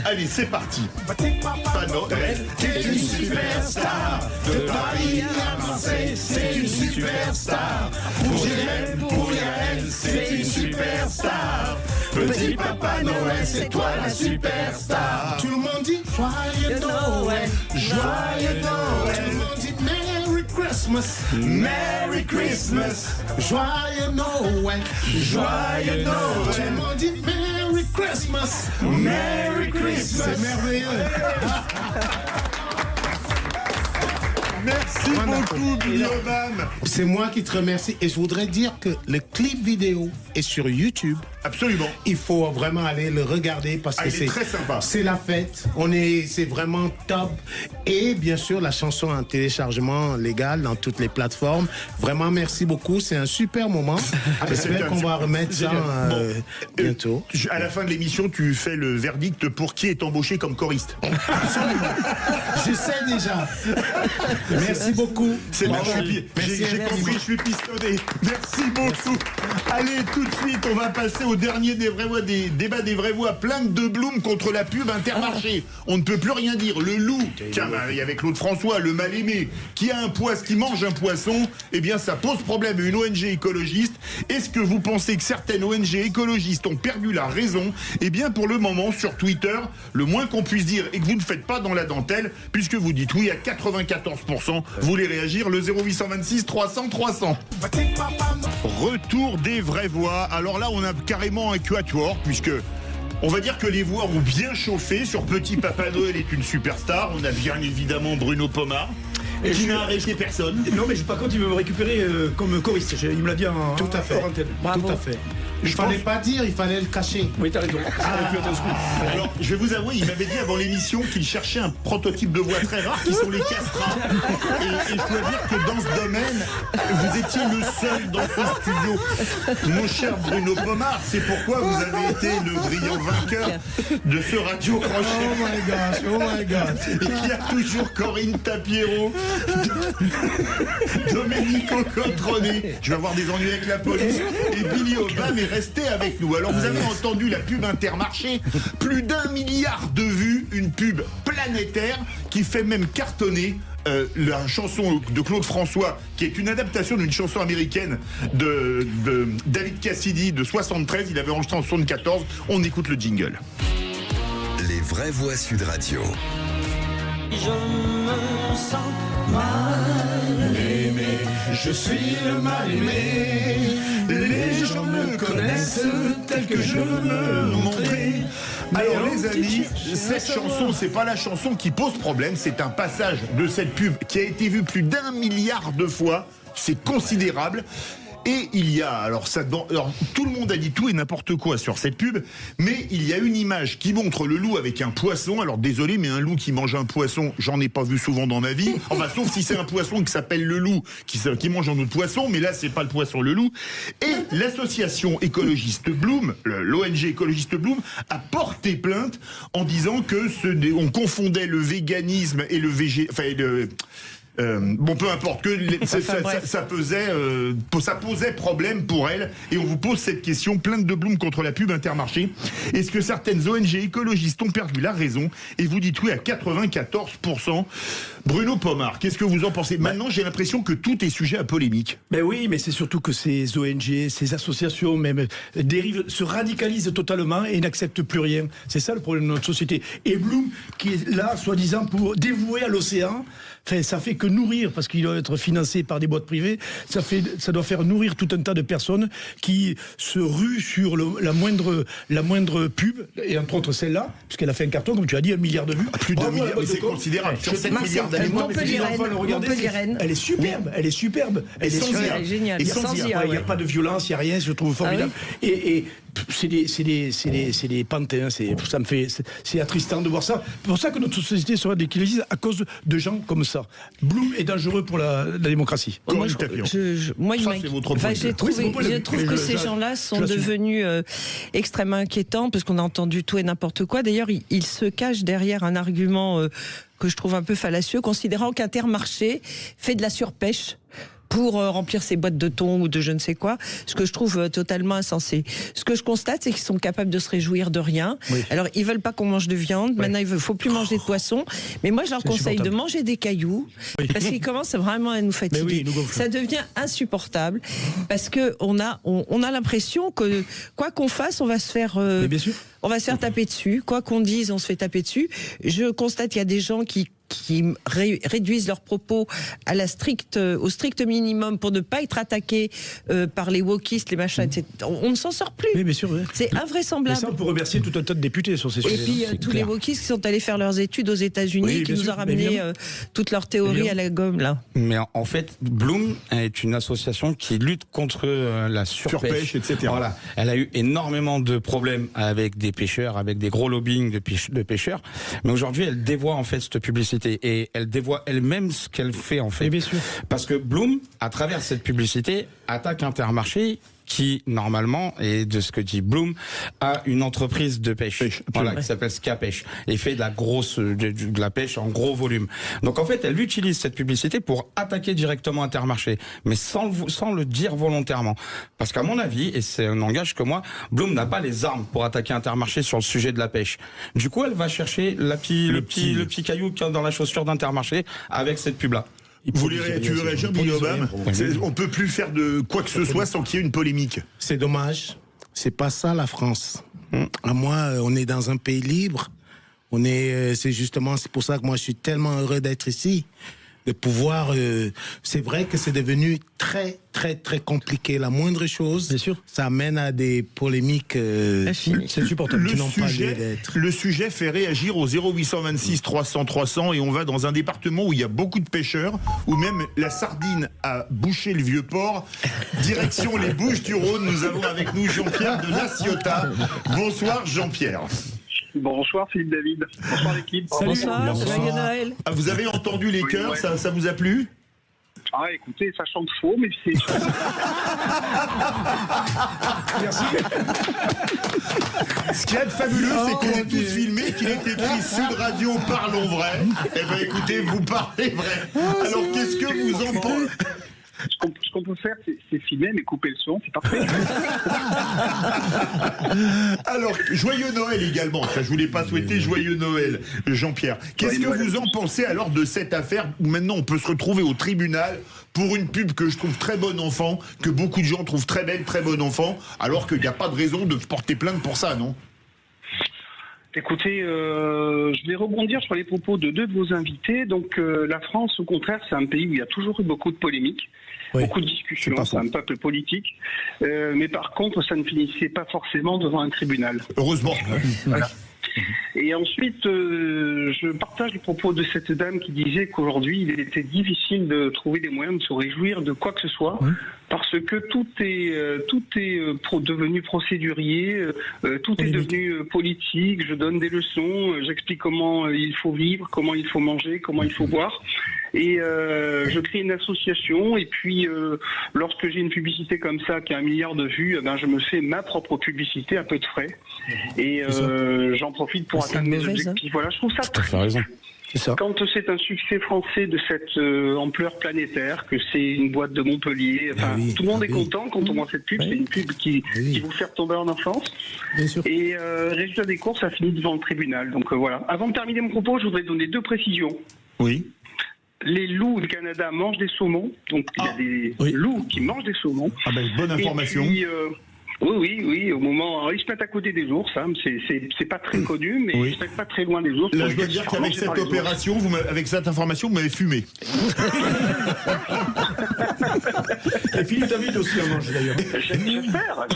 Allez, c'est parti. Papa Noël est une superstar. De Paris à Marseille, c'est une superstar. Pour Gilles, pour Yael, c'est une superstar. Petit Papa Noël, c'est toi la superstar. Tout le monde dit Joyeux Noël, Joyeux Noël. Tout le monde dit Merry Christmas, Merry Christmas. Joyeux Noël, Joyeux Noël. Tout le monde dit Merry Christmas, Merry Christmas. C'est merveilleux. Merci beaucoup, Billy Obam. C'est moi qui te remercie. Et je voudrais dire que le clip vidéo est sur YouTube. Absolument. Il faut vraiment aller le regarder parce que c'est très sympa. C'est la fête. C'est vraiment top. Et bien sûr, la chanson en téléchargement légal dans toutes les plateformes. Vraiment, merci beaucoup. C'est un super moment. J'espère qu'on va remettre ça bientôt. À la fin de l'émission, tu fais le verdict pour qui est embauché comme choriste. Absolument. Je sais déjà. Merci beaucoup. C'est bon. J'ai compris, je suis pistonné. Merci beaucoup. Allez, tout de suite, on va passer au dernier des vraies voix, des débats des vraies voix. Plainte de Blum contre la pub Intermarché. On ne peut plus rien dire. Le loup, tiens, avec Claude François, le mal-aimé, qui mange un poisson, eh bien, ça pose problème à une ONG écologiste. Est-ce que vous pensez que certaines ONG écologistes ont perdu la raison? Eh bien, pour le moment, sur Twitter, le moins qu'on puisse dire est que vous ne faites pas dans la dentelle, puisque vous dites oui à 94%. Vous voulez réagir? Le 0826 300 300. Retour des vraies voix. Alors là, on a carrément un quatuor, puisque on va dire que les voix ont bien chauffé sur Petit Papa Noël est une superstar. On a bien évidemment Bruno Pomar. Et tu n'as arrêté personne. Non, mais par contre, il veut me récupérer comme choriste. Il me l'a dit en Tout à fait. hors antenne. Tout à fait. Il fallait pas dire, il fallait le cacher. Oui, t'as raison. Alors, je vais vous avouer, il m'avait dit avant l'émission qu'il cherchait un prototype de voix très rare qui sont les castrats. Et je dois dire que dans ce domaine, vous étiez le seul dans ce studio. Mon cher Bruno Pomar, c'est pourquoi vous avez été le brillant vainqueur de ce radio crochet. Oh my gosh. Et qu'il y a toujours Corinne Tapiero, Domenico Cotrone, je vais avoir des ennuis avec la police, et Billy Obama est resté avec nous. Alors vous avez entendu la pub Intermarché, plus d'1 milliard de vues, une pub planétaire qui fait même cartonner la chanson de Claude François, qui est une adaptation d'une chanson américaine de David Cassidy de 73. Il avait enregistré en 74. On écoute le jingle. Les vraies voix Sud Radio. Je me sens mal aimé, je suis le mal aimé. Les gens me connaissent tel que je veux me montrer. Alors les amis, cette chanson, c'est pas la chanson qui pose problème, c'est un passage de cette pub qui a été vu plus d'1 milliard de fois. C'est considérable. Et il y a, alors tout le monde a dit tout et n'importe quoi sur cette pub, mais il y a une image qui montre le loup avec un poisson. Alors désolé, mais un loup qui mange un poisson, j'en ai pas vu souvent dans ma vie. Enfin, sauf si c'est un poisson qui s'appelle le loup, qui mange un autre poisson, mais là c'est pas le poisson le loup. Et l'association écologiste Bloom, l'ONG écologiste Bloom, a porté plainte en disant que on confondait le véganisme et le bon, peu importe, que ça posait problème pour elle. Et on vous pose cette question, plainte de Bloom contre la pub Intermarché. Est-ce que certaines ONG écologistes ont perdu la raison? Et vous dites oui à 94%. Bruno Pomar, qu'est-ce que vous en pensez? Maintenant, j'ai l'impression que tout est sujet à polémique. Ben oui, mais c'est surtout que ces ONG, ces associations même dérivent, se radicalisent totalement et n'acceptent plus rien. C'est ça le problème de notre société. Et Bloom, qui est là, soi-disant, pour dévouer à l'océan, enfin, ça fait que nourrir, parce qu'il doit être financé par des boîtes privées, ça doit faire nourrir tout un tas de personnes qui se ruent sur la moindre pub, et entre autres celle-là, puisqu'elle a fait un carton, comme tu as dit, 1 milliard de vues. Plus d'1 milliard, mais c'est considérable. Sur 7 milliards d'années. Elle est superbe, elle est superbe. Elle est géniale. Il n'y a pas de violence, il n'y a rien, je trouve formidable. Et c'est des pantins, c'est attristant de voir ça. C'est pour ça que notre société se radicalise à cause de gens comme ça. Bloom est dangereux pour la démocratie. Je trouve que ces gens-là sont devenus extrêmement inquiétants parce qu'on a entendu tout et n'importe quoi. D'ailleurs, ils se cachent derrière un argument que je trouve un peu fallacieux, considérant qu'Intermarché fait de la surpêche pour remplir ses boîtes de thon ou de je ne sais quoi, ce que je trouve totalement insensé. Ce que je constate, c'est qu'ils sont capables de se réjouir de rien. Oui. Alors, ils veulent pas qu'on mange de viande, maintenant il faut plus manger de poisson, mais moi je leur conseille de manger des cailloux, parce qu'ils commencent vraiment à nous fatiguer. Ça devient insupportable, parce que on a l'impression que quoi qu'on fasse, on va se faire... on va se faire taper dessus, quoi qu'on dise, on se fait taper dessus. Je constate qu'il y a des gens qui réduisent leurs propos au strict minimum pour ne pas être attaqués par les wokistes, les machins, etc. On ne s'en sort plus. Oui, bien sûr. Oui. C'est invraisemblable. Et ça, on peut remercier tout un tas de députés sur ces sujets. Et puis tous les wokistes qui sont allés faire leurs études aux États-Unis, qui nous ont ramené toute leur théorie à la gomme, là. Mais en fait, Bloom est une association qui lutte contre la surpêche, etc. Voilà. Elle a eu énormément de problèmes avec des pêcheurs, avec des gros lobbying de pêcheurs. Mais aujourd'hui, elle dévoie en fait cette publicité. Et elle dévoie elle-même ce qu'elle fait en fait. Et bien sûr. Parce que Bloom, à travers cette publicité, attaque Intermarché, qui normalement, et de ce que dit Bloom, a une entreprise de pêche, qui s'appelle Scapêche, et fait de la pêche en gros volume. Donc en fait, elle utilise cette publicité pour attaquer directement Intermarché, mais sans le dire volontairement. Parce qu'à mon avis, et c'est un langage que moi, Bloom n'a pas les armes pour attaquer Intermarché sur le sujet de la pêche. Du coup, elle va chercher le petit caillou qu'il y a dans la chaussure d'Intermarché avec cette pub-là. Tu veux réagir, Billy Obama? On peut plus faire de quoi que ce soit sans qu'il y ait une polémique. C'est dommage. C'est pas ça la France. À moi, on est dans un pays libre. C'est pour ça que moi je suis tellement heureux d'être ici. de pouvoir... c'est vrai que c'est devenu très, très, très compliqué. La moindre chose, ça amène à des polémiques c'est insupportable. Le sujet fait réagir au 0826 300 300 et on va dans un département où il y a beaucoup de pêcheurs, où même la sardine a bouché le vieux port. Direction les Bouches-du-Rhône, nous avons avec nous Jean-Pierre de La Ciotat. Bonsoir Jean-Pierre. Bonsoir Philippe David. Bonsoir l'équipe. Bonsoir. Joyeux Noël. Ah, vous avez entendu les chœurs, ça vous a plu? Ah écoutez, ça chante faux, mais c'est... Merci. Ce qu'il y a de fabuleux, c'est qu'on a tous filmé, qu'il est écrit Sud Radio, parlons vrai. Eh bien écoutez, vous parlez vrai. Alors qu'est-ce que vous en pensez? Ce qu'on peut faire, c'est filmer, mais couper le son, c'est parfait. Alors, joyeux Noël également. Ça, je voulais pas souhaiter joyeux Noël, Jean-Pierre. Qu'est-ce que vous en pensez alors de cette affaire où maintenant on peut se retrouver au tribunal pour une pub que je trouve très bon enfant, que beaucoup de gens trouvent très belle, très bon enfant, alors qu'il n'y a pas de raison de porter plainte pour ça, non? Écoutez, je vais rebondir sur les propos de deux de vos invités. Donc, la France, au contraire, c'est un pays où il y a toujours eu beaucoup de polémiques, beaucoup de discussions, c'est un peuple politique. Mais par contre, ça ne finissait pas forcément devant un tribunal. Heureusement. Voilà. Et ensuite, je partage les propos de cette dame qui disait qu'aujourd'hui, il était difficile de trouver des moyens de se réjouir de quoi que ce soit, parce que tout est devenu procédurier, tout est devenu politique. Je donne des leçons, j'explique comment il faut vivre, comment il faut manger, comment il faut boire. Et je crée une association, et puis lorsque j'ai une publicité comme ça qui a 1 milliard de vues, je me fais ma propre publicité à peu de frais, et j'en profite pour atteindre mes objectifs. Voilà, je trouve ça très raison. Quand c'est un succès français de cette ampleur planétaire, que c'est une boîte de Montpellier, tout le monde est content quand on voit cette pub. C'est une pub qui vous fait retomber en enfance. Et résultat des courses, ça finit devant le tribunal. Donc voilà. Avant de terminer mon propos, je voudrais donner 2 précisions. Oui. Les loups du Canada mangent des saumons, donc il y a des loups qui mangent des saumons. Ah ben, bonne information. Et puis, oui, au moment... Alors, ils se mettent à côté des ours, hein. C'est pas très connu, mais ils se mettent pas très loin des ours. Là, je dois dire qu'avec cette opération, avec cette information, vous m'avez fumé. Et Philippe David aussi en mange d'ailleurs. J'espère.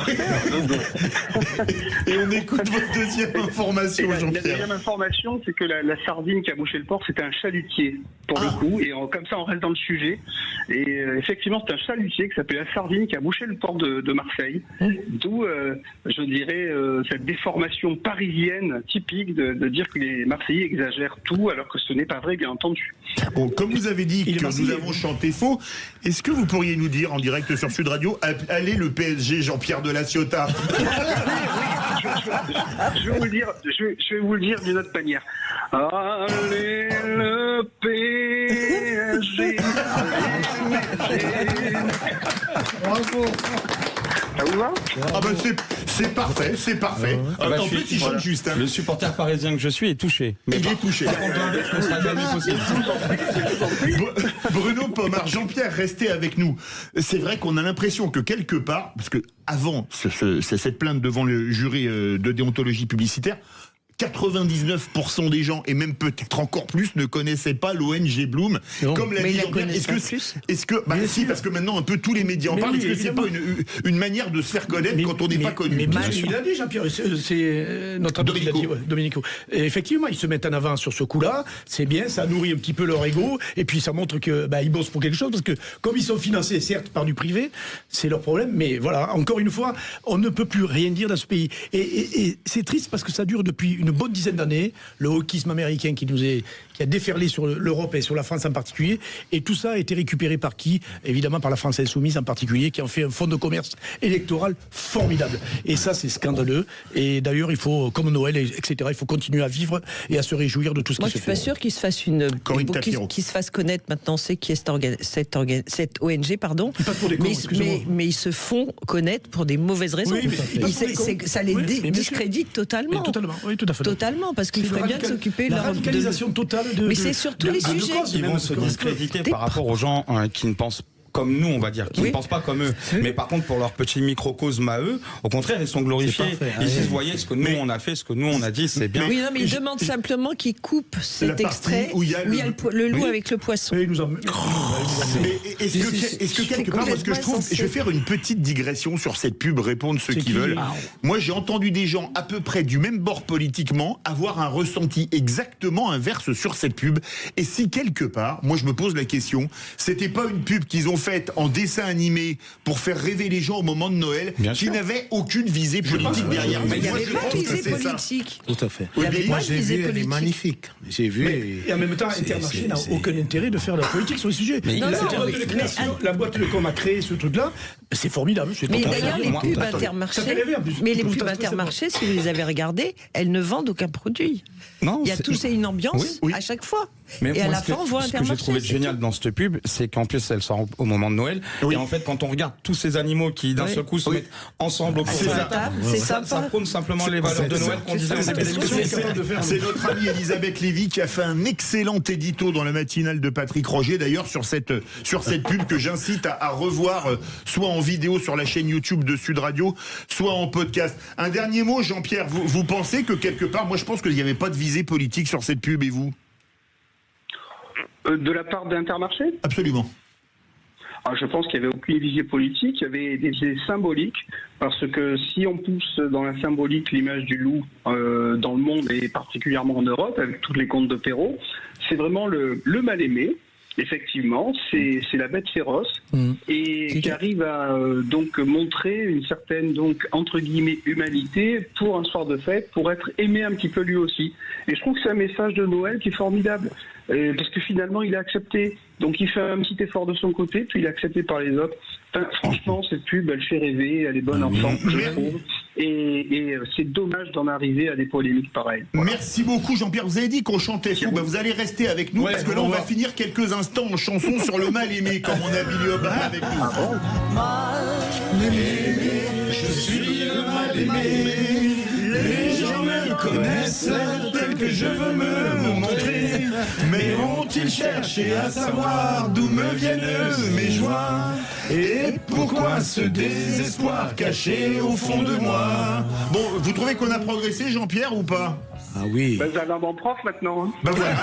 Et on écoute votre deuxième information, Jean-Pierre. La deuxième information, c'est que la sardine qui a bouché le port, c'était un chalutier, pour le coup. Et comme ça, on reste dans le sujet. Et effectivement, c'est un chalutier qui s'appelle la sardine qui a bouché le port de Marseille. D'où, je dirais, cette déformation parisienne typique de dire que les Marseillais exagèrent tout, alors que ce n'est pas vrai, bien entendu. Bon, comme vous avez dit que nous avons chanté faux, est-ce que vous pourriez nous dire en direct sur Sud Radio, allez le PSG, Jean-Pierre de La Ciotat? Je vais vous le dire d'une autre manière. Allez le PSG. Bravo. Ça vous va? Ah ben c'est parfait, c'est parfait. En plus, il chante juste. Hein. Le supporter parisien que je suis est touché. Mais il est touché. Ce ne sera jamais possible. Bruno Pomar, Jean-Pierre, restez avec nous. C'est vrai qu'on a l'impression que quelque part, parce que avant cette plainte devant le jury de déontologie publicitaire, 99% des gens, et même peut-être encore plus, ne connaissaient pas l'ONG Bloom. Comme l'a dit Jean-Pierre. Est-ce que si, parce que maintenant un peu tous les médias en parlent. Est-ce que c'est pas une manière de se faire connaître quand on n'est pas connu? Mais il a dit, Jean-Pierre, c'est notre ami qui l'a dit, Domenico. Et effectivement, ils se mettent en avant sur ce coup-là. C'est bien, ça nourrit un petit peu leur ego, et puis ça montre que ils bossent pour quelque chose, parce que comme ils sont financés, certes, par du privé, c'est leur problème. Mais voilà, encore une fois, on ne peut plus rien dire dans ce pays. Et c'est triste parce que ça dure depuis une bonne dizaine d'années, le hawkisme américain qui a déferlé sur l'Europe et sur la France en particulier, et tout ça a été récupéré par qui? Évidemment par la France insoumise en particulier, qui en fait un fonds de commerce électoral formidable. Et ça, c'est scandaleux. Et d'ailleurs, il faut, comme Noël, etc., il faut continuer à vivre et à se réjouir de tout ce qui se fait. Moi, je suis pas sûr qu'il se fasse qu'il se fasse connaître maintenant, c'est qui est cette ONG, pardon. Mais ils se font connaître pour des mauvaises raisons. Ça les discrédite totalement. Oui, tout à fait. Totalement, parce qu'il ferait bien de s'occuper la radicalisation totale de. Mais c'est sur tous les sujets. Ils vont se discréditer par rapport aux gens qui ne pensent comme nous, on va dire, qui ne pensent pas comme eux. Mais par contre, pour leur petit microcosme à eux, au contraire, ils sont glorifiés. Ils disent, voyez, ce que nous, on a fait, ce que nous, on a dit, c'est bien. Oui, non, mais ils demandent simplement qu'ils coupent cet extrait où il y a le loup avec le poisson. Mais est-ce que quelque part, parce que je vais faire une petite digression sur cette pub, répondre ceux qui veulent. Moi, j'ai entendu des gens à peu près du même bord politiquement avoir un ressenti exactement inverse sur cette pub. Et si quelque part, moi je me pose la question, c'était pas une pub qu'ils ont faite en dessin animé pour faire rêver les gens au moment de Noël, qui n'avait aucune visée politique derrière. Mais il n'y avait pas de visée politique. Tout à fait. Moi, j'ai vu, elle est magnifique. J'ai vu. Et en même temps, Intermarché n'a aucun intérêt de faire de la politique sur le sujet. La boîte de com a créé ce truc-là, c'est formidable. Mais d'ailleurs, les pubs Intermarché, si vous les avez regardées, elles ne vendent aucun produit. Non, il y a tous une ambiance à chaque fois. Mais et à la fin, on voit ce que j'ai trouvé génial dans cette pub, c'est qu'en plus, elle sort au moment de Noël. Et en fait, quand on regarde tous ces animaux qui, d'un seul coup, se mettent ensemble au cours de la table, ça prône simplement les valeurs de Noël qu'on disait au début de l'émission. C'est notre amie Elisabeth Lévy qui a fait un excellent édito dans la matinale de Patrick Roger, d'ailleurs, sur cette pub que j'incite à revoir, soit en vidéo sur la chaîne YouTube de Sud Radio, soit en podcast. Un dernier mot, Jean-Pierre, vous pensez que quelque part, moi je pense qu'il n'y avait pas de visée politique sur cette pub, et vous ? De la part d'Intermarché ? Absolument. Je pense qu'il n'y avait aucune visée politique, il y avait des visées symboliques, parce que si on pousse dans la symbolique l'image du loup dans le monde et particulièrement en Europe, avec tous les contes de Perrault, c'est vraiment le mal-aimé. Effectivement, c'est la bête féroce et qui arrive à donc montrer une certaine donc entre guillemets humanité pour un soir de fête, pour être aimé un petit peu lui aussi. Et je trouve que c'est un message de Noël qui est formidable parce que finalement il est accepté. Donc il fait un petit effort de son côté, puis il est accepté par les autres. Enfin, franchement, cette pub, elle fait rêver, elle est bonne enfant, je trouve. Et c'est dommage d'en arriver à des polémiques pareilles. Voilà. Merci beaucoup, Jean-Pierre. Vous avez dit qu'on chantait fou. Vous allez rester avec nous parce que là, on va finir quelques instants en chanson sur le mal-aimé, comme on a Billy Obama avec nous. Mal-aimé, je suis le mal-aimé. Les gens me connaissent tel que je veux me montrer. Mais ont-ils cherché à savoir d'où me viennent mes joies? Et pourquoi ce désespoir caché au fond de moi? Bon, vous trouvez qu'on a progressé, Jean-Pierre, ou pas? Ah oui. J'ai un homme en prof maintenant. Voilà.